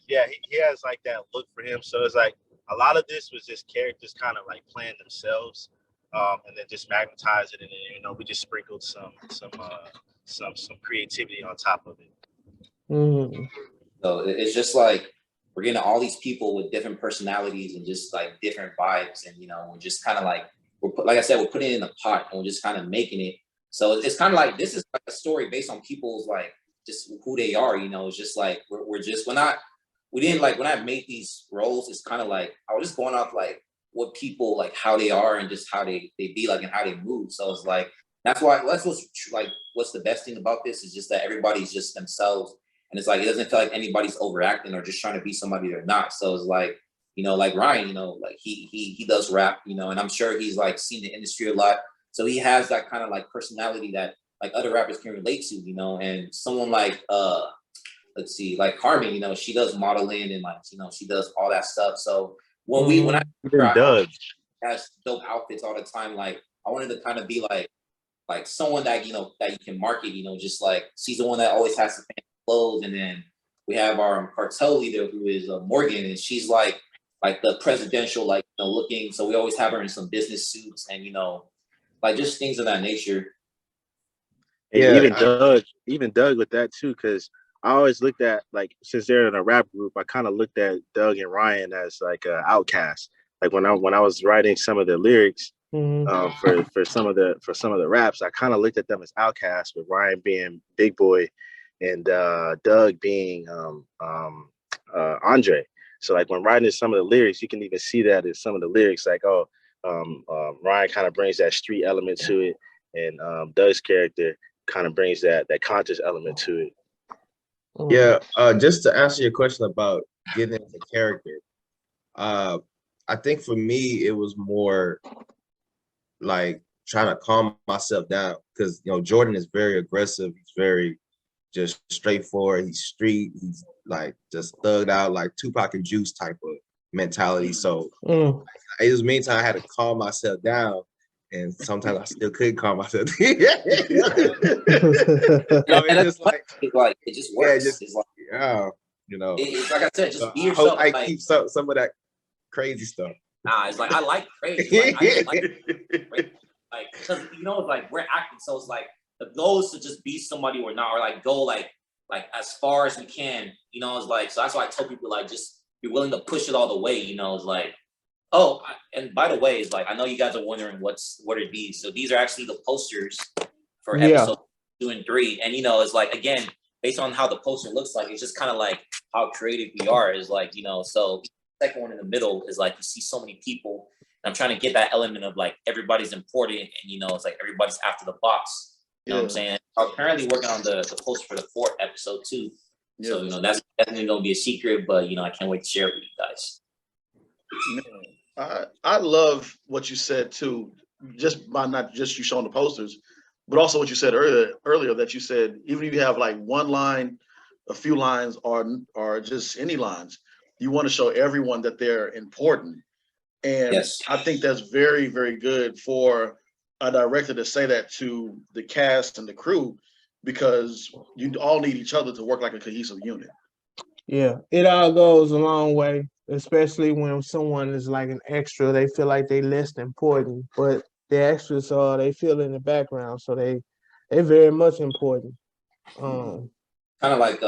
Yeah, he has like that look for him. So it's like a lot of this was just characters kind of like playing themselves, and then just magnetize it, and then, you know, we just sprinkled some creativity on top of it. Mm-hmm. So it's just like we're getting all these people with different personalities and just like different vibes, and you know, we're just kind of like like I said, we're putting it in a pot and we're just kind of making it. So it's kind of like, this is like a story based on people's like just who they are. You know, it's just like we didn't like, when I made these roles, it's kind of like I was just going off like what people like, how they are, and just how they be like, and how they move. So it's like, that's what's the best thing about this, is just that everybody's just themselves. And it's like, it doesn't feel like anybody's overacting or just trying to be somebody they're not. So it's like, you know, like Ryan, you know, like he does rap, you know, and I'm sure he's like seen the industry a lot. So he has that kind of like personality that like other rappers can relate to, you know. And someone like let's see, like Carmen, you know, she does modeling and like, you know, she does all that stuff. So when I has dope outfits all the time, like I wanted to kind of be like someone that, you know, that you can market, you know, just like she's the one that always has to fan clothes. And then we have our cartel leader, who is Morgan, and she's like the presidential, like, you know, looking. So we always have her in some business suits, and, you know, like just things of that nature. And yeah, even Doug with that too, because I always looked at, like, since they're in a rap group, I kind of looked at Doug and Ryan as like an outcast. Like when I was writing some of the lyrics, for some of the raps, I kind of looked at them as outcasts, with Ryan being Big Boy and Doug being Andre. So like when writing some of the lyrics, you can even see that in some of the lyrics, like, Ryan kind of brings that street element to it, and Doug's character kind of brings that conscious element to it. Yeah, just to answer your question about getting into character, I think for me it was more like trying to calm myself down, because, you know, Jordan is very aggressive. He's very just straightforward. He's street. He's like just thugged out, like Tupac and Juice type of mentality. So it was meantime I had to calm myself down, and sometimes I still couldn't calm myself down. And just like it just works. Yeah, it's like, you know, it's like I said, just be I yourself. hope I keep some of that crazy stuff. Nah, it's like I like crazy. Like, I just like crazy. Like, because, you know, like we're acting, so it's like the goal is to just be somebody we're not, or like go like as far as we can, you know. It's like, so that's why I tell people, like, just be willing to push it all the way, you know. It's like, and by the way, it's like, I know you guys are wondering what are these. So these are actually the posters for episode 2 and 3, and, you know, it's like, again, based on how the poster looks like, it's just kind of like how creative we are. Is like, you know, so the second one in the middle is like, you see so many people. I'm trying to get that element of like everybody's important, and, you know, it's like everybody's after the box. You know what I'm saying? I'm currently working on the post for the 4th episode too. Yeah. So, you know, that's definitely going to be a secret, but, you know, I can't wait to share it with you guys. Man, I love what you said too, just by not just you showing the posters, but also what you said earlier that you said even if you have like one line, a few lines, or just any lines, you want to show everyone that they're important. And Yes. I think that's very, very good for a director to say that to the cast and the crew, because you all need each other to work like a cohesive unit. Yeah, it all goes a long way, especially when someone is like an extra. They feel like they less important, but the extras are they feel in the background, so they very much important. Kind of like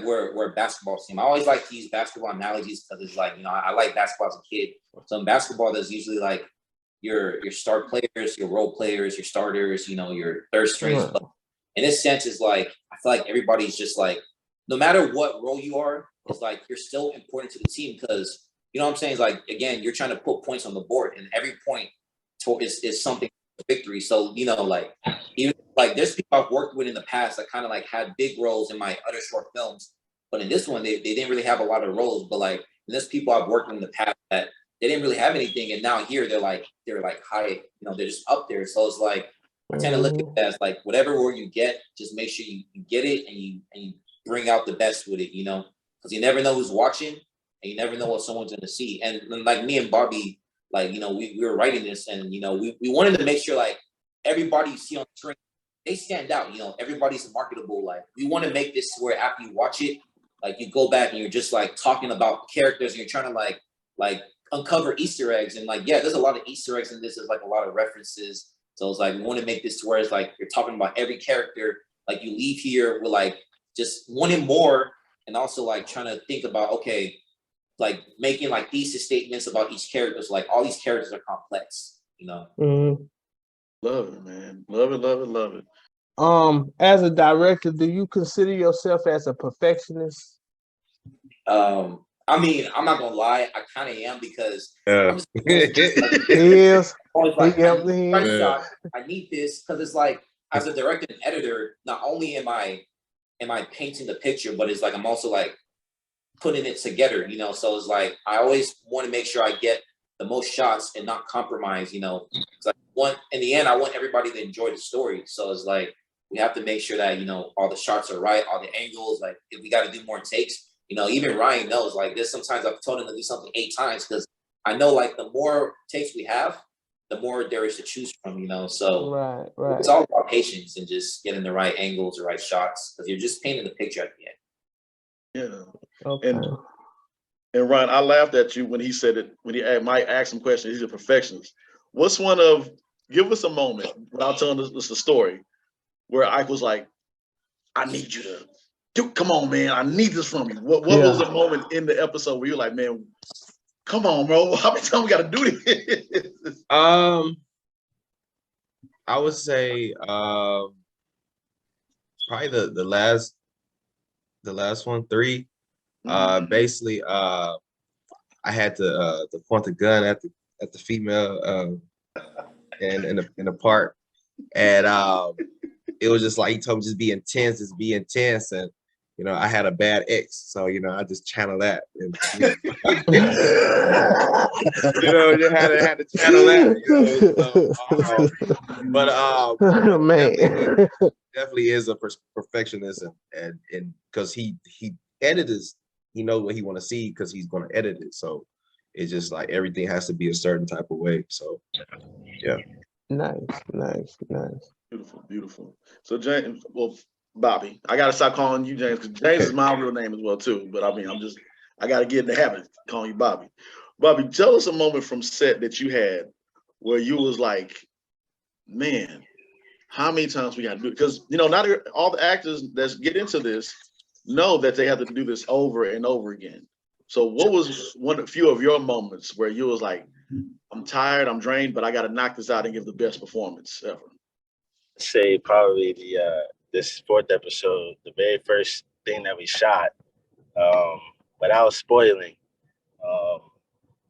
we're a basketball team. I always like to use basketball analogies because it's like, you know, I like basketball as a kid. So in basketball, there's usually like your star players, your role players, your starters, you know, your third strings. Right. But in this sense, it's like I feel like everybody's just like, no matter what role you are, it's like you're still important to the team because, you know what I'm saying? It's like, again, you're trying to put points on the board, and every point is something victory. So, you know, like even like there's people I've worked with in the past that kind of like had big roles in my other short films, but in this one they didn't really have a lot of roles. But like there's people I've worked with in the past that they didn't really have anything, and now here they're like high, you know, they're just up there. So it's like I tend to look at that as like whatever role you get, just make sure you get it and you bring out the best with it, you know, because you never know who's watching and you never know what someone's going to see. And like me and Bobby, like, you know, we were writing this and, you know, we wanted to make sure like everybody you see on the screen, they stand out, you know, everybody's marketable. Like we want to make this where after you watch it, like you go back and you're just like talking about characters and you're trying to like uncover Easter eggs. And like, yeah, there's a lot of Easter eggs in this. There's like a lot of references. So it's like, we want to make this to where it's like, you're talking about every character. Like you leave here with like, just wanting more. And also like trying to think about, okay, like making like thesis statements about each character. So like all these characters are complex, you know? Love it, man. Love it, love it, love it. As a director, do you consider yourself as a perfectionist? I mean, I'm not gonna lie, I kind of am because I'm just he is. always like, I I need this because it's like as a director and editor, not only am I painting the picture, but it's like I'm also like putting it together, you know. So it's like I always want to make sure I get the most shots and not compromise, you know. It's like in the end, I want everybody to enjoy the story. So it's like we have to make sure that, you know, all the shots are right, all the angles. Like if we got to do more takes, you know, even Ryan knows. Like there's sometimes I've told him to do something 8 times because I know like the more takes we have, the more there is to choose from, you know. So right. It's all about patience and just getting the right angles, the right shots, because you're just painting the picture at the Yeah. end. Okay. And Ryan, I laughed at you when he said it, when he might ask him questions, he's a perfectionist. Give us a moment without telling us the story where Ike was like, I need you to come on, man, I need this from you. What was the moment in the episode where you're like, man, come on, bro, how many times we got to do this? I would say probably the last one, 3. Basically, I had to point the gun at the female in the park, and it was just like he told me just be intense, and you know I had a bad ex, so you know I just channel that, and, you know you had to channel that, you know. But man, definitely is a perfectionist, and because he edits, he knows what he want to see because he's going to edit it, so it's just like everything has to be a certain type of way. So yeah. Nice. Beautiful. So James, well, Bobby, I gotta stop calling you James because James is my real name as well too. But I mean, I gotta get in the habit of calling you Bobby. Bobby, tell us a moment from set that you had where you was like, man, how many times we got to do it? Because you know, not all the actors that get into this know that they have to do this over and over again. So what was a few of your moments where you was like, I'm tired, I'm drained, but I got to knock this out and give the best performance ever? Say probably this 4th episode, the very first thing that we shot, without spoiling,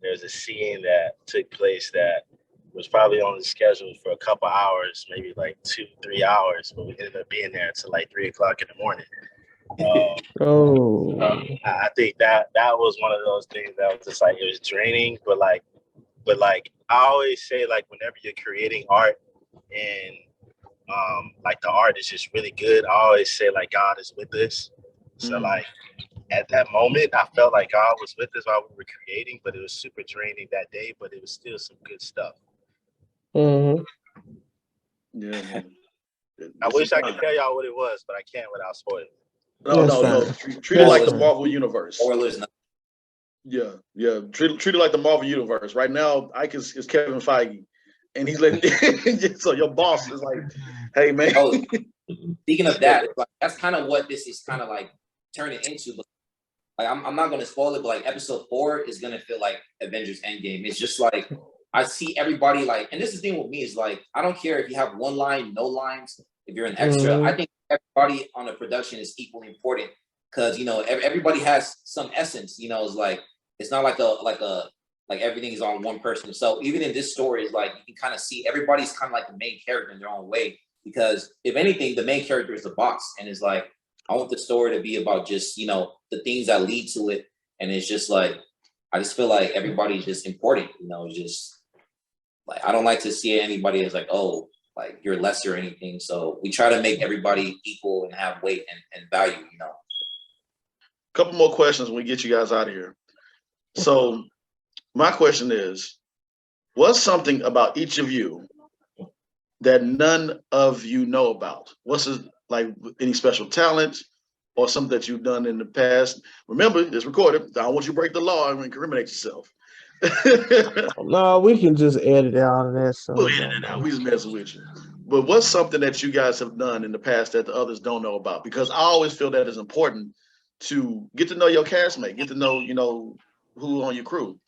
there's a scene that took place that was probably only scheduled for a couple hours, maybe like 2-3 hours, but we ended up being there until like 3 o'clock in the morning. Oh. I think that was one of those things that was just like it was draining, but I always say like whenever you're creating art and like the art is just really good, I always say like God is with us. So like at that moment, I felt like God was with us while we were creating, but it was super draining that day. But it was still some good stuff. Mm-hmm. Yeah, man. I wish I could tell y'all what it was, but I can't without spoiling. No. Treat it like the Marvel Universe. Spoilers. Yeah. Treat it like the Marvel Universe. Right now, Ike is Kevin Feige, and he's letting. So your boss is like, "Hey, man." Oh, speaking of that, like, that's kind of what this is kind of like turning into. But like, I'm not going to spoil it, but like episode 4 is going to feel like Avengers Endgame. It's just like I see everybody like, and this is the thing with me is like I don't care if you have one line, no lines, if you're an extra. I think everybody on the production is equally important because everybody has some essence. It's like it's not like like everything is on one person. So even in this story, is like you can kind of see everybody's kind of like the main character in their own way. Because if anything, the main character is the boss, and it's like I want the story to be about just the things that lead to it, and it's just like I just feel like everybody's just important, just like I don't like to see anybody as like, oh, like you're lesser or anything. So we try to make everybody equal and have weight and value. Couple more questions when we get you guys out of here. So my question is, what's something about each of you that none of you know about? What's like any special talent or something that you've done in the past? Remember, it's recorded. I don't want you to break the law and incriminate yourself. No, we can just edit out of that. So We'll edit it out. We just messing with you. But what's something that you guys have done in the past that the others don't know about? Because I always feel that it's important to get to know your castmate, get to know, who on your crew.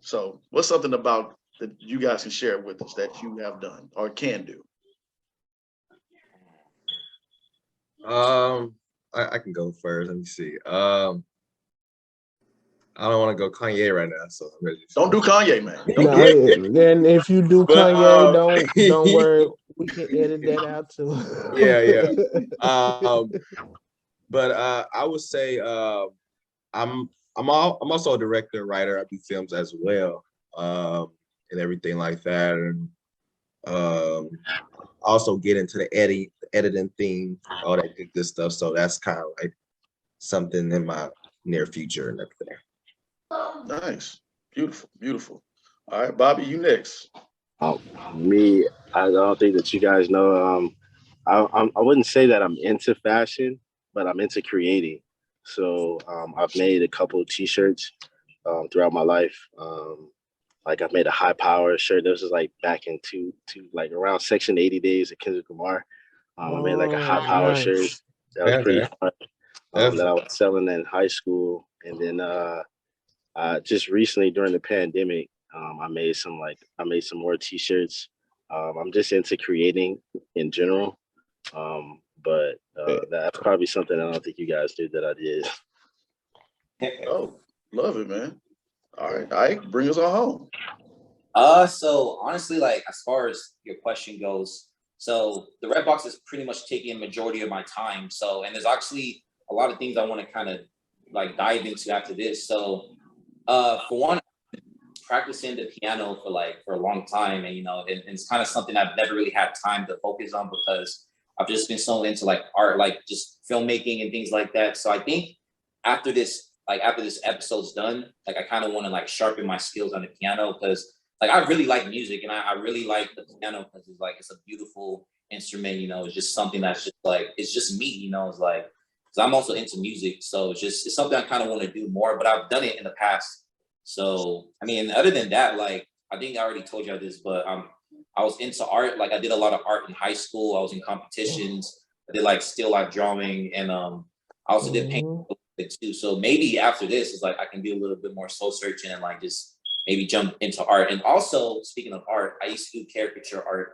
So what's something about that you guys can share with us that you have done or can do? I can go first. Let me see. I don't want to go Kanye right now, so I'm ready. Don't do Kanye, man. Then if you do Kanye, don't worry. We can edit that out too. Yeah. But I would say I'm also a director, writer. I do films as well, and everything like that. And also get into the editing thing, all that good stuff. So that's kind of like something in my near future and everything. Nice. Beautiful. All right, Bobby, you next. Me, I don't think that you guys know. I wouldn't say that I'm into fashion, but I'm into creating. So I've made a couple of T-shirts throughout my life. Like I've made a high power shirt. This was like back in like around Section 80 days at Kendrick Lamar. I made like a high power shirt that was pretty fun. That I was selling in high school, and then just recently during the pandemic, I made some more T-shirts. I'm just into creating in general, but that's probably something I don't think you guys did that I did. Oh, love it, man. All right, Ike, bring us all home. So honestly, like as far as your question goes, so the Redbox is pretty much taking a majority of my time. So, and there's actually a lot of things I want to kind of like dive into after this. So, for one, practicing the piano for a long time, and and it's kind of something I've never really had time to focus on because I've just been so into like art, like just filmmaking and things like that. So I think after this episode's done, like I kind of want to like sharpen my skills on the piano because like I really like music and I really like the piano because it's a beautiful instrument. It's just something that's just like it's just me. It's like because I'm also into music, so it's something I kind of want to do more. But I've done it in the past. So I mean, other than that, like I think I already told you this, but I was into art. Like I did a lot of art in high school. I was in competitions. I did like still life drawing, and I also did painting too. So maybe after this, it's like I can do a little bit more soul searching and like just maybe jump into art. And also, speaking of art, I used to do caricature art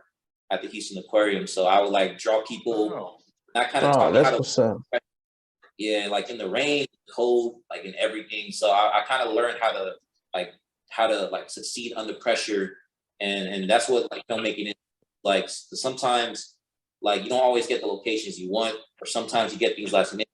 at the Houston Aquarium. So I would like draw people. That kind of taught me how to. Yeah, like in the rain, cold, like in everything. So I kind of learned how to succeed under pressure, and that's what like filmmaking is like. Sometimes like you don't always get the locations you want, or sometimes you get things last minute.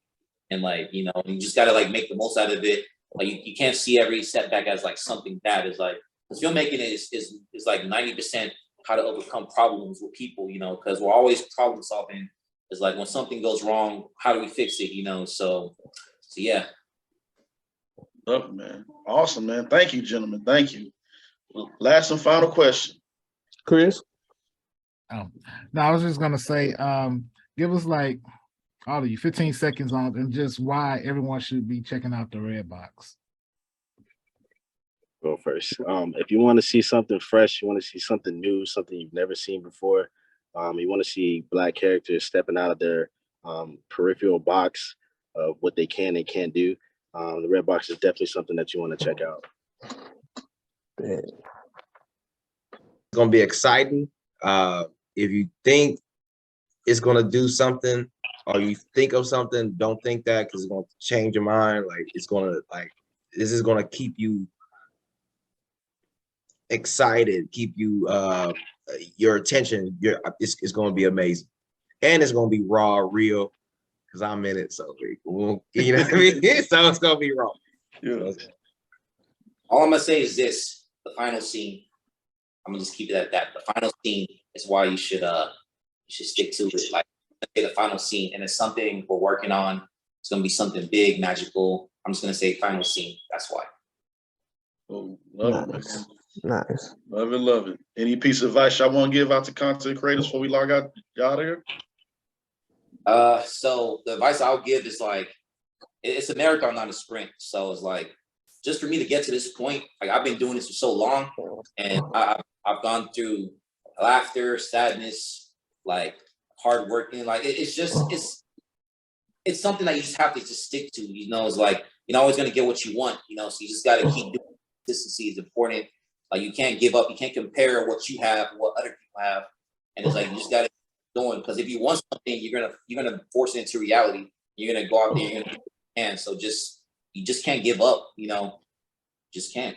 and like, you know, you just gotta like make the most out of it. Like you can't see every setback as like something bad. Is like, because filmmaking is like 90% how to overcome problems with people, you know, because we're always problem solving. It's like when something goes wrong, how do we fix it, you know? So yeah. Love it, man. Awesome, man. Thank you, gentlemen. Thank you. Last and final question. Chris? No, I was just gonna say, give us like all of you 15 seconds on and just why everyone should be checking out the Redbox. Go first. If you want to see something fresh, you want to see something new, something you've never seen before, you want to see Black characters stepping out of their peripheral box of what they can and can't do, the Redbox is definitely something that you want to check out. It's gonna be exciting. If you think it's gonna do something, or you think of something, don't think that, because it's gonna change your mind. Like this is gonna keep you excited, keep you your attention. It's gonna be amazing, and it's gonna be raw, real, because I'm in it. So you know what I mean. So it's gonna be raw. Yeah. All I'm gonna say is this: the final scene. I'm gonna just keep it at that. The final scene is why you should stick to it. Like the final scene, and it's something we're working on. It's gonna be something big, magical. I'm just gonna say final scene. That's why. Oh, love it, Nice. man. Nice. Love it, love it. Any piece of advice y'all want to give out to content creators before we log out of here? So the advice I'll give is like, it's a marathon, not a sprint. So it's like, just for me to get to this point, like I've been doing this for so long, and I've gone through laughter, sadness, like hard working. Like it's it's something that you just have to just stick to. You know, it's like you're not always gonna get what you want. You know, so you just got to keep doing. Consistency is important. Like you can't give up. You can't compare what you have to what other people have, and it's like you just got to keep going. Because if you want something, you're gonna force it into reality. You're gonna go out there. You're gonna do what you can. So you just can't give up. You know, just can't.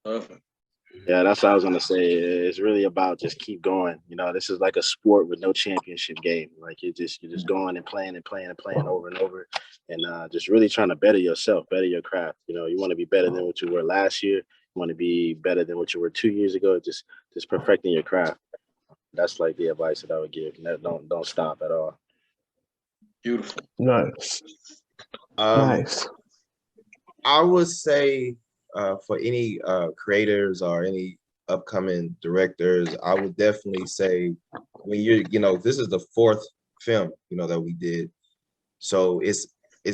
Perfect. Yeah, that's what I was gonna say. It's really about just keep going. You know, this is like a sport with no championship game. Like you're just going and playing over and over, and just really trying to better yourself, better your craft. You know, you want to be better than what you were last year. You want to be better than what you were 2 years ago. Just perfecting your craft. That's like the advice that I would give. Don't stop at all. Beautiful. Nice. Nice. I would say for any creators or any upcoming directors, I would definitely say when this is the 4th film, that we did. So it's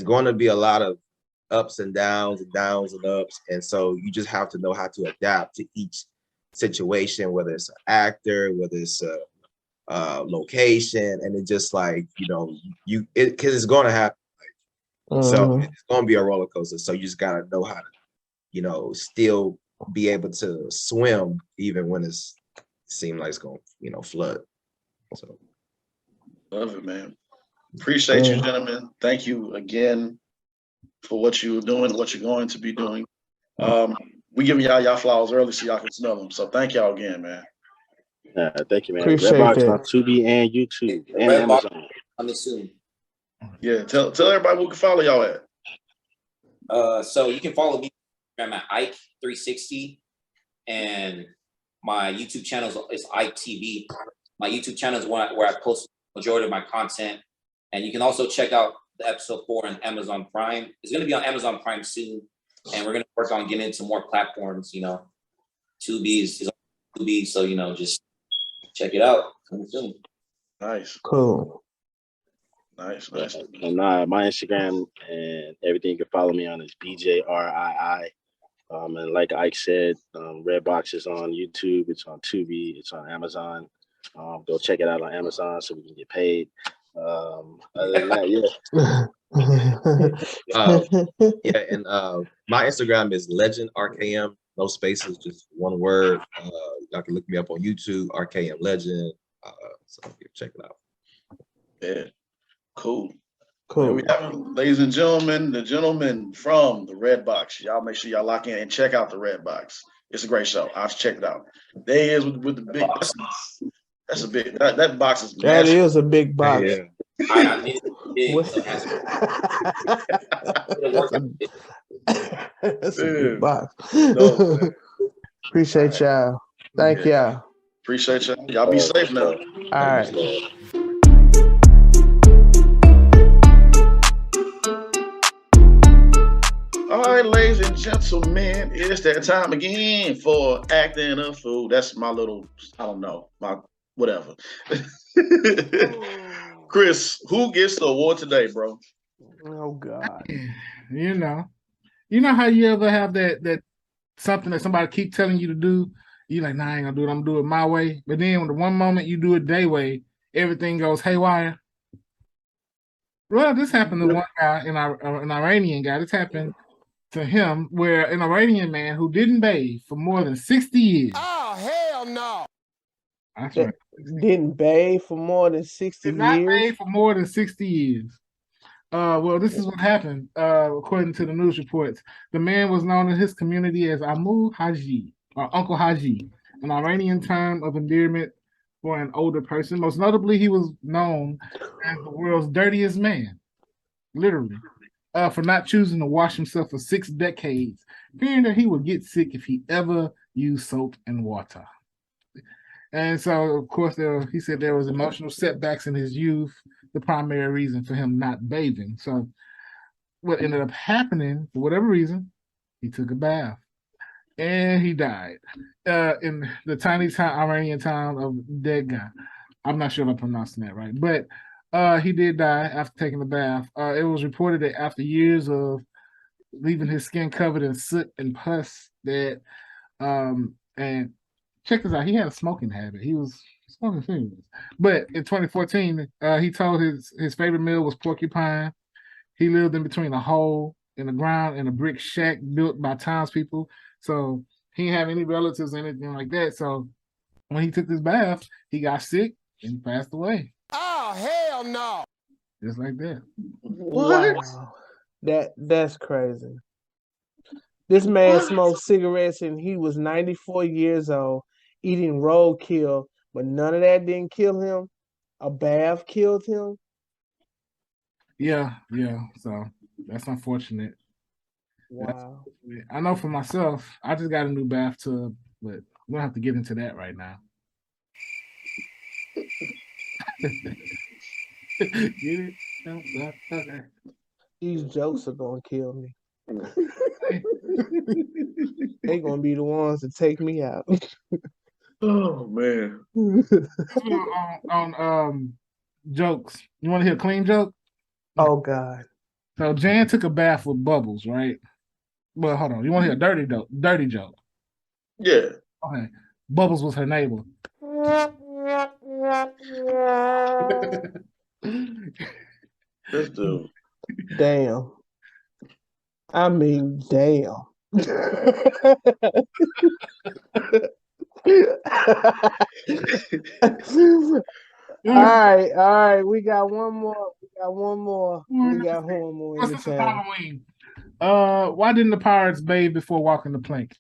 going to be a lot of ups and downs and ups. And so you just have to know how to adapt to each situation, whether it's an actor, whether it's a location, and it just like, because it's going to happen. So it's going to be a roller coaster. So you just got to know how to, still be able to swim even when it seems like it's going to, flood. So. Love it, man. Appreciate you, gentlemen. Thank you again for what you're doing, what you're going to be doing. We giving y'all flowers early so y'all can smell them. So thank y'all again, man. Thank you, man. Appreciate Redbox that. on Tubi and YouTube and Amazon. Coming soon. Yeah, tell everybody who can follow y'all at. So you can follow me at Ike360, and my YouTube channel is Ike TV. My YouTube channel is where I post the majority of my content, and you can also check out the episode 4 on Amazon Prime. It's going to be on Amazon Prime soon, and we're going to work on getting into more platforms. Tubi is on Tubi, so just check it out. Coming soon. Nice. Cool. Nice. And my Instagram and everything you can follow me on is BJRII. And like Ike said, Redbox is on YouTube, it's on Tubi, it's on Amazon. Go check it out on Amazon so we can get paid. Other than that, and my Instagram is LegendRKM, no spaces, just one word. Y'all can look me up on YouTube, RKM Legend. So check it out. Yeah. Cool. And we have, ladies and gentlemen, the gentleman from the Redbox. Y'all make sure y'all lock in and check out the Redbox. It's a great show. I've checked it out. There he is with the big. That's a big. That box is massive. That is a big box. Yeah. I need it big, What- so it has to That's a, that's a big Man. box. No. Appreciate y'all. Thank Yeah. y'all. Appreciate y'all. Y'all be safe now. All right. All right, ladies and gentlemen, it's that time again for acting a fool. That's my little, I don't know, my whatever. Chris, who gets the award today, bro? Oh God. You know how you ever have that something that somebody keep telling you to do, you like, nah, I ain't gonna do it. I'm gonna do it my way. But then when the one moment you do it their way, everything goes haywire. Well, this happened to one guy, an Iranian guy. This happened to him, where an Iranian man who didn't bathe for more than 60 years. Oh, hell no. That's That right. didn't bathe for more than 60 Did not years. bathe for more than 60 years. Well, this is what happened, according to the news reports. The man was known in his community as Amu Haji, or Uncle Haji, an Iranian term of endearment for an older person. Most notably, he was known as the world's dirtiest man, literally, for not choosing to wash himself for 6 decades, fearing that he would get sick if he ever used soap and water. And so, of course, he said there was emotional setbacks in his youth, the primary reason for him not bathing. So what ended up happening, for whatever reason, he took a bath and he died in the tiny Iranian town of Dega. I'm not sure if I'm pronouncing that right, but he did die after taking the bath. It was reported that after years of leaving his skin covered in soot and pus, that and check this out, he had a smoking habit. He was smoking cigarettes. But in 2014, he told his favorite meal was porcupine. He lived in between a hole in the ground and a brick shack built by townspeople. So he didn't have any relatives or anything like that. So when he took this bath, he got sick and he passed away. Oh, hell no. Just like that. What? Wow. That's crazy. This man smoked cigarettes and he was 94 years old, eating roadkill, but none of that didn't kill him. A bath killed him. Yeah. So that's unfortunate. Wow. I know for myself, I just got a new bathtub, but we don't have to get into that right now. Get it? Okay. These jokes are gonna kill me. They gonna be the ones that take me out. Oh man. on jokes. You want to hear a clean joke? Oh God. So Jan took a bath with Bubbles, right? Well, hold on. You want to hear a dirty joke? Dirty joke. Yeah. Okay. Bubbles was her neighbor. This dude. Damn. I mean, damn. All right. We got one more. We got one more in the What's the town. Halloween? Why didn't the pirates bathe before walking the plank?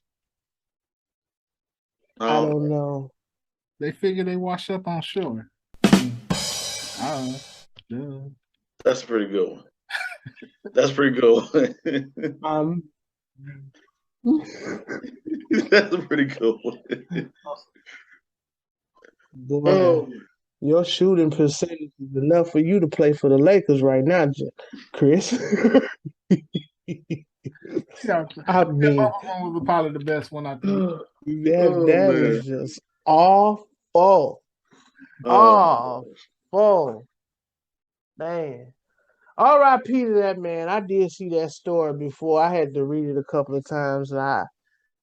I don't know. They figure they wash up on shore. That's a pretty good one. That's pretty good one. That's a pretty good one. Boy, your shooting percentage is enough for you to play for the Lakers right now, Chris. I mean, that one was probably the best one I think. that was just awful. Awful. Man. R.I.P. to that man. I did see that story before. I had to read it a couple of times, and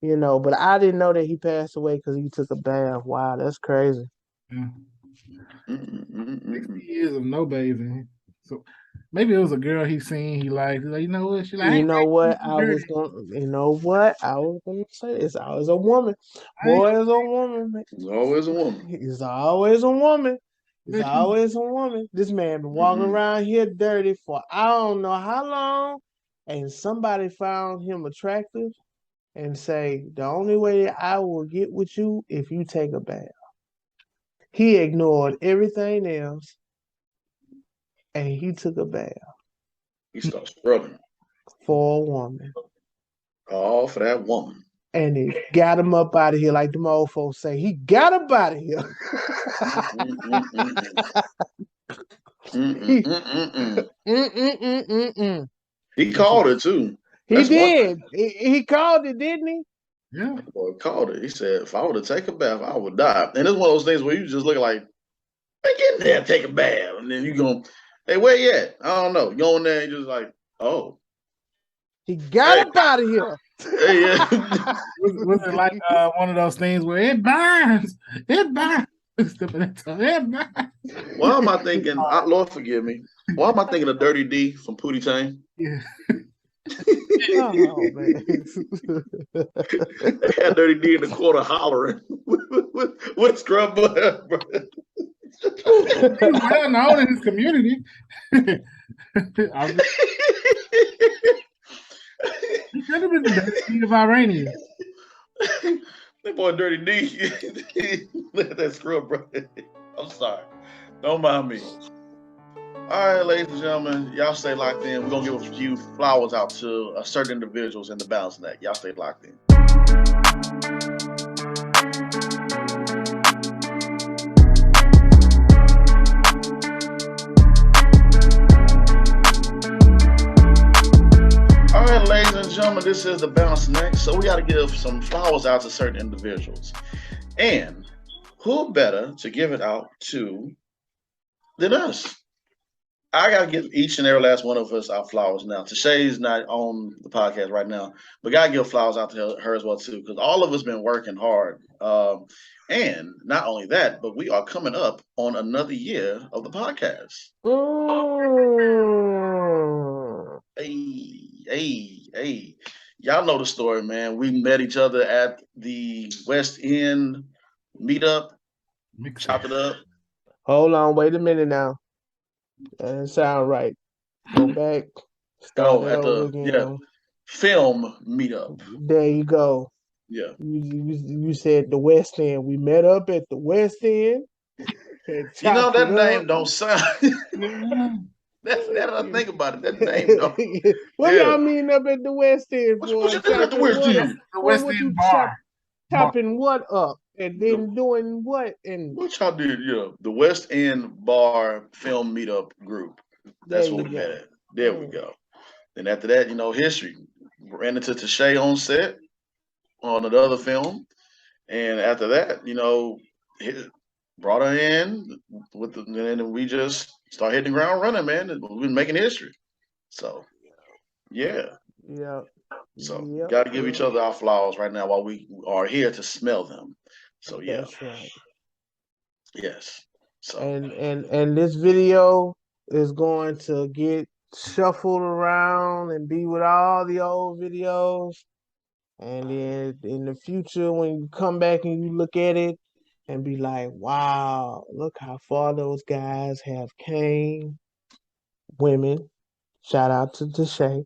but I didn't know that he passed away because he took a bath. Wow, that's crazy. Yeah. 60 years of no bathing. So maybe it was a girl he seen, he liked. He's like, you know what? She like, You know what? I was gonna say this. I was a woman. Boy is a woman. There's always a woman. He's always a woman. He's always a woman. This man been walking around here dirty for I don't know how long, and somebody found him attractive and say the only way that I will get with you if you take a bath. He ignored everything else and he took a bath He started scrubbing. for a woman. All for that woman. And he got him up out of here, like the old folks say. He got up out of here. He called it too. He did. He called it, didn't he? Yeah. Boy, called it. He said, if I were to take a bath, I would die. And it's one of those things where you just look like, hey, get in there, take a bath. And then you go, hey, where you at? I don't know. You go in there and just like, oh. He got up out of here. Hey, yeah. Was it like one of those things where it burns? It burns. It burns. Why am I thinking, Lord forgive me, why am I thinking of Dirty D from Pootie Tang? Yeah. Oh, man. They had Dirty D in the corner hollering with scrub butt, bro. He's well known in his community. He should have been the Dirty D of Iranian. That boy Dirty D. That scrub, bro. I'm sorry. Don't mind me. All right, ladies and gentlemen, y'all stay locked in. We're going to give a few flowers out to certain individuals in the Balancing Act. Y'all stay locked in. All right, ladies and gentlemen, this is the Balancing Act. So we got to give some flowers out to certain individuals. And who better to give it out to than us? I got to give each and every last one of us our flowers now. Tashay's not on the podcast right now, but got to give flowers out to her as well, too, because all of us been working hard. And not only that, but we are coming up on another year of the podcast. Hey. Y'all know the story, man. We met each other at the West End meetup. Chopped it up. Hold on, wait a minute now. That doesn't sound right. Go back. Start that over again. Film meetup. There you go. Yeah. You said the West End. We met up at the West End. You know that name don't sound. That's I think about it. That name don't. What y'all mean up at the West End? What you doing at the West End? The West End bar. Chopping what up and then doing what? And what y'all did? Yeah, the West End Bar Film Meetup Group. That's what we met at. There we go. Then after that, history. Ran into Tashay on set on another film, and after that, brought her in and then we just start hitting the ground running, man. We've been making history. So, yeah. Yeah. So, got to give each other our flowers right now while we are here to smell them. So, yeah. That's right. Yes. So. And this video is going to get shuffled around and be with all the old videos. And then in the future, when you come back and you look at it and be like, wow, look how far those guys have came. Women, shout out to Tashay.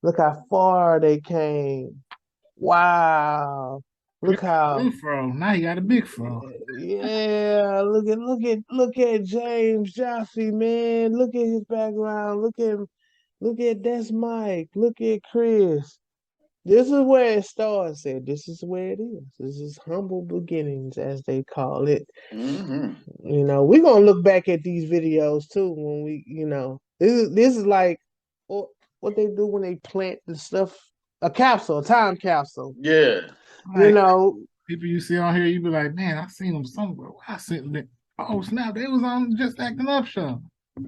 Look how far they came. Wow. Look how big fro. Now you got a big fro. Yeah, look at James Jaffe, man. Look at his background. Look at that's Mike. Look at Chris. This is where it starts. This is where it is. This is humble beginnings, as they call it. Mm-hmm. We're gonna look back at these videos too when we, this is like what they do when they plant the stuff, a time capsule. Yeah. People you see on here, you be like, man, I seen them somewhere. I seen them. Oh snap, they was on Just Acting Up show.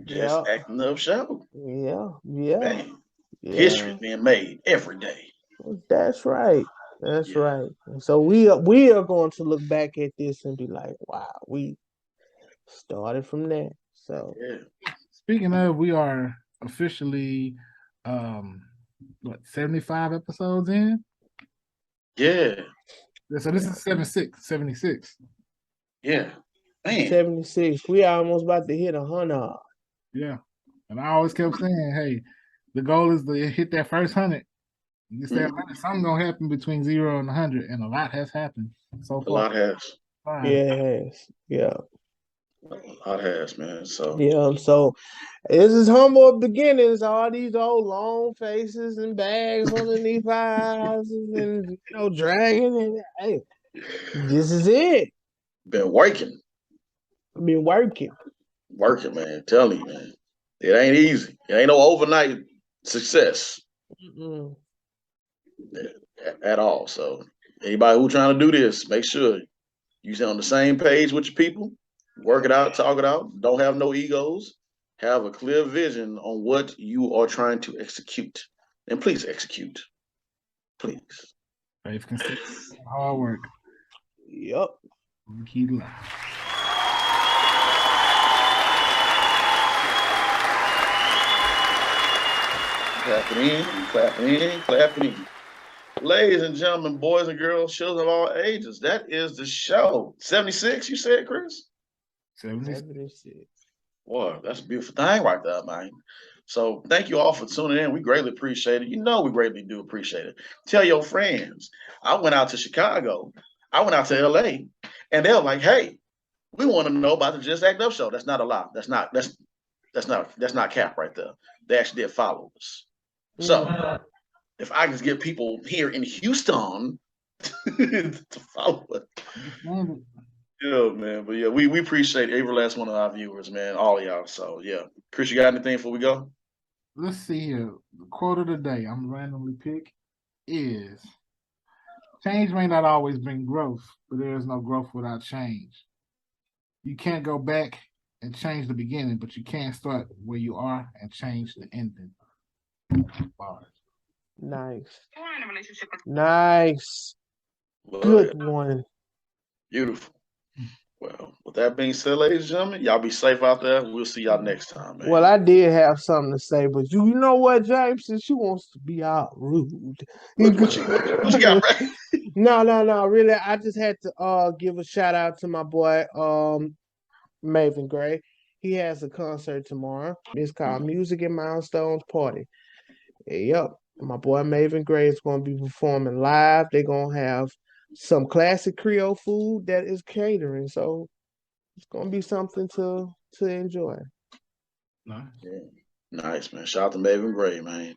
Just Acting Up show. Yeah. Bang. Yeah. History being made every day. That's right. That's right. So we are going to look back at this and be like, wow, we started from there. So speaking of, we are officially 75 episodes in? Yeah. So this is 76. Yeah. Man. 76. We almost about to hit 100. Yeah. And I always kept saying, hey, the goal is to hit that first 100. You say 100, something's gonna happen between 0 and 100, and a lot has happened so far. A lot has. Yeah, it has. Yeah. Hot ass, man. So Yeah, so this is humble beginnings. All these old long faces and bags underneath our eyes, and dragging. And hey, this is it. been working, I've been working. man. Telling you, man. It ain't easy. It ain't no overnight success Mm-mm. at all. So anybody who trying to do this, make sure you stay on the same page with your people. Work it out, talk it out. Don't have no egos. Have a clear vision on what you are trying to execute, and please execute, please. Faith, consistency, hard work. Yep. Keep it up. Clapping in. Ladies and gentlemen, boys and girls, children of all ages, that is the show. 76, you said, Chris? 76. Boy, that's a beautiful thing right there, man. So thank you all for tuning in. We greatly appreciate it. You know we greatly do appreciate it. Tell your friends. I went out to Chicago. I went out to LA, and they were like, hey, we want to know about the Just Act Up show. That's not a lie. That's not cap right there. They actually did follow us. So if I can get people here in Houston to follow us. Yeah, man. But yeah, we appreciate every last one of our viewers, man. All of y'all. So yeah. Chris, you got anything before we go? Let's see here. The quote of the day I'm randomly pick is change may not always bring growth, but there is no growth without change. You can't go back and change the beginning, but you can start where you are and change the ending. Bars. Nice. Nice. Good one. Beautiful. Well, with that being said, ladies and gentlemen, y'all be safe out there. We'll see y'all next time, man. Well, I did have something to say, but you know what, James? Since she wants to be out rude. What you got, Ray? No. Really, I just had to give a shout out to my boy Maven Gray. He has a concert tomorrow. It's called Music and Milestones Party. Yep. My boy Maven Gray is going to be performing live. They're going to have some classic Creole food that is catering. So it's going to be something to enjoy. Nice. Yeah. Nice, man. Shout out to Maven Gray, man.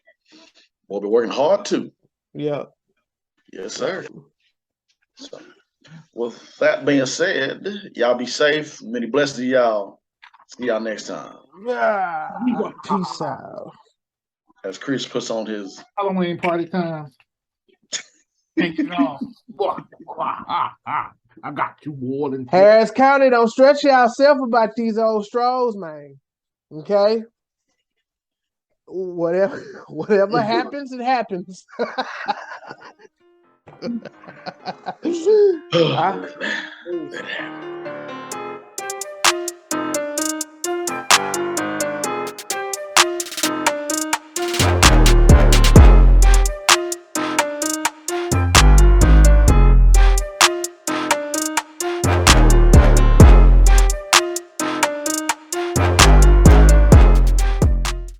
We'll be working hard too. Yep. Yes, sir. So, with that being said, y'all be safe. Many blessings to y'all. See y'all next time. Peace out. As Chris puts on his Halloween party time. Take it off. I got you all in. Harris County, don't stretch yourself about these old strolls, man. Okay? Whatever happens, it happens. Oh, man.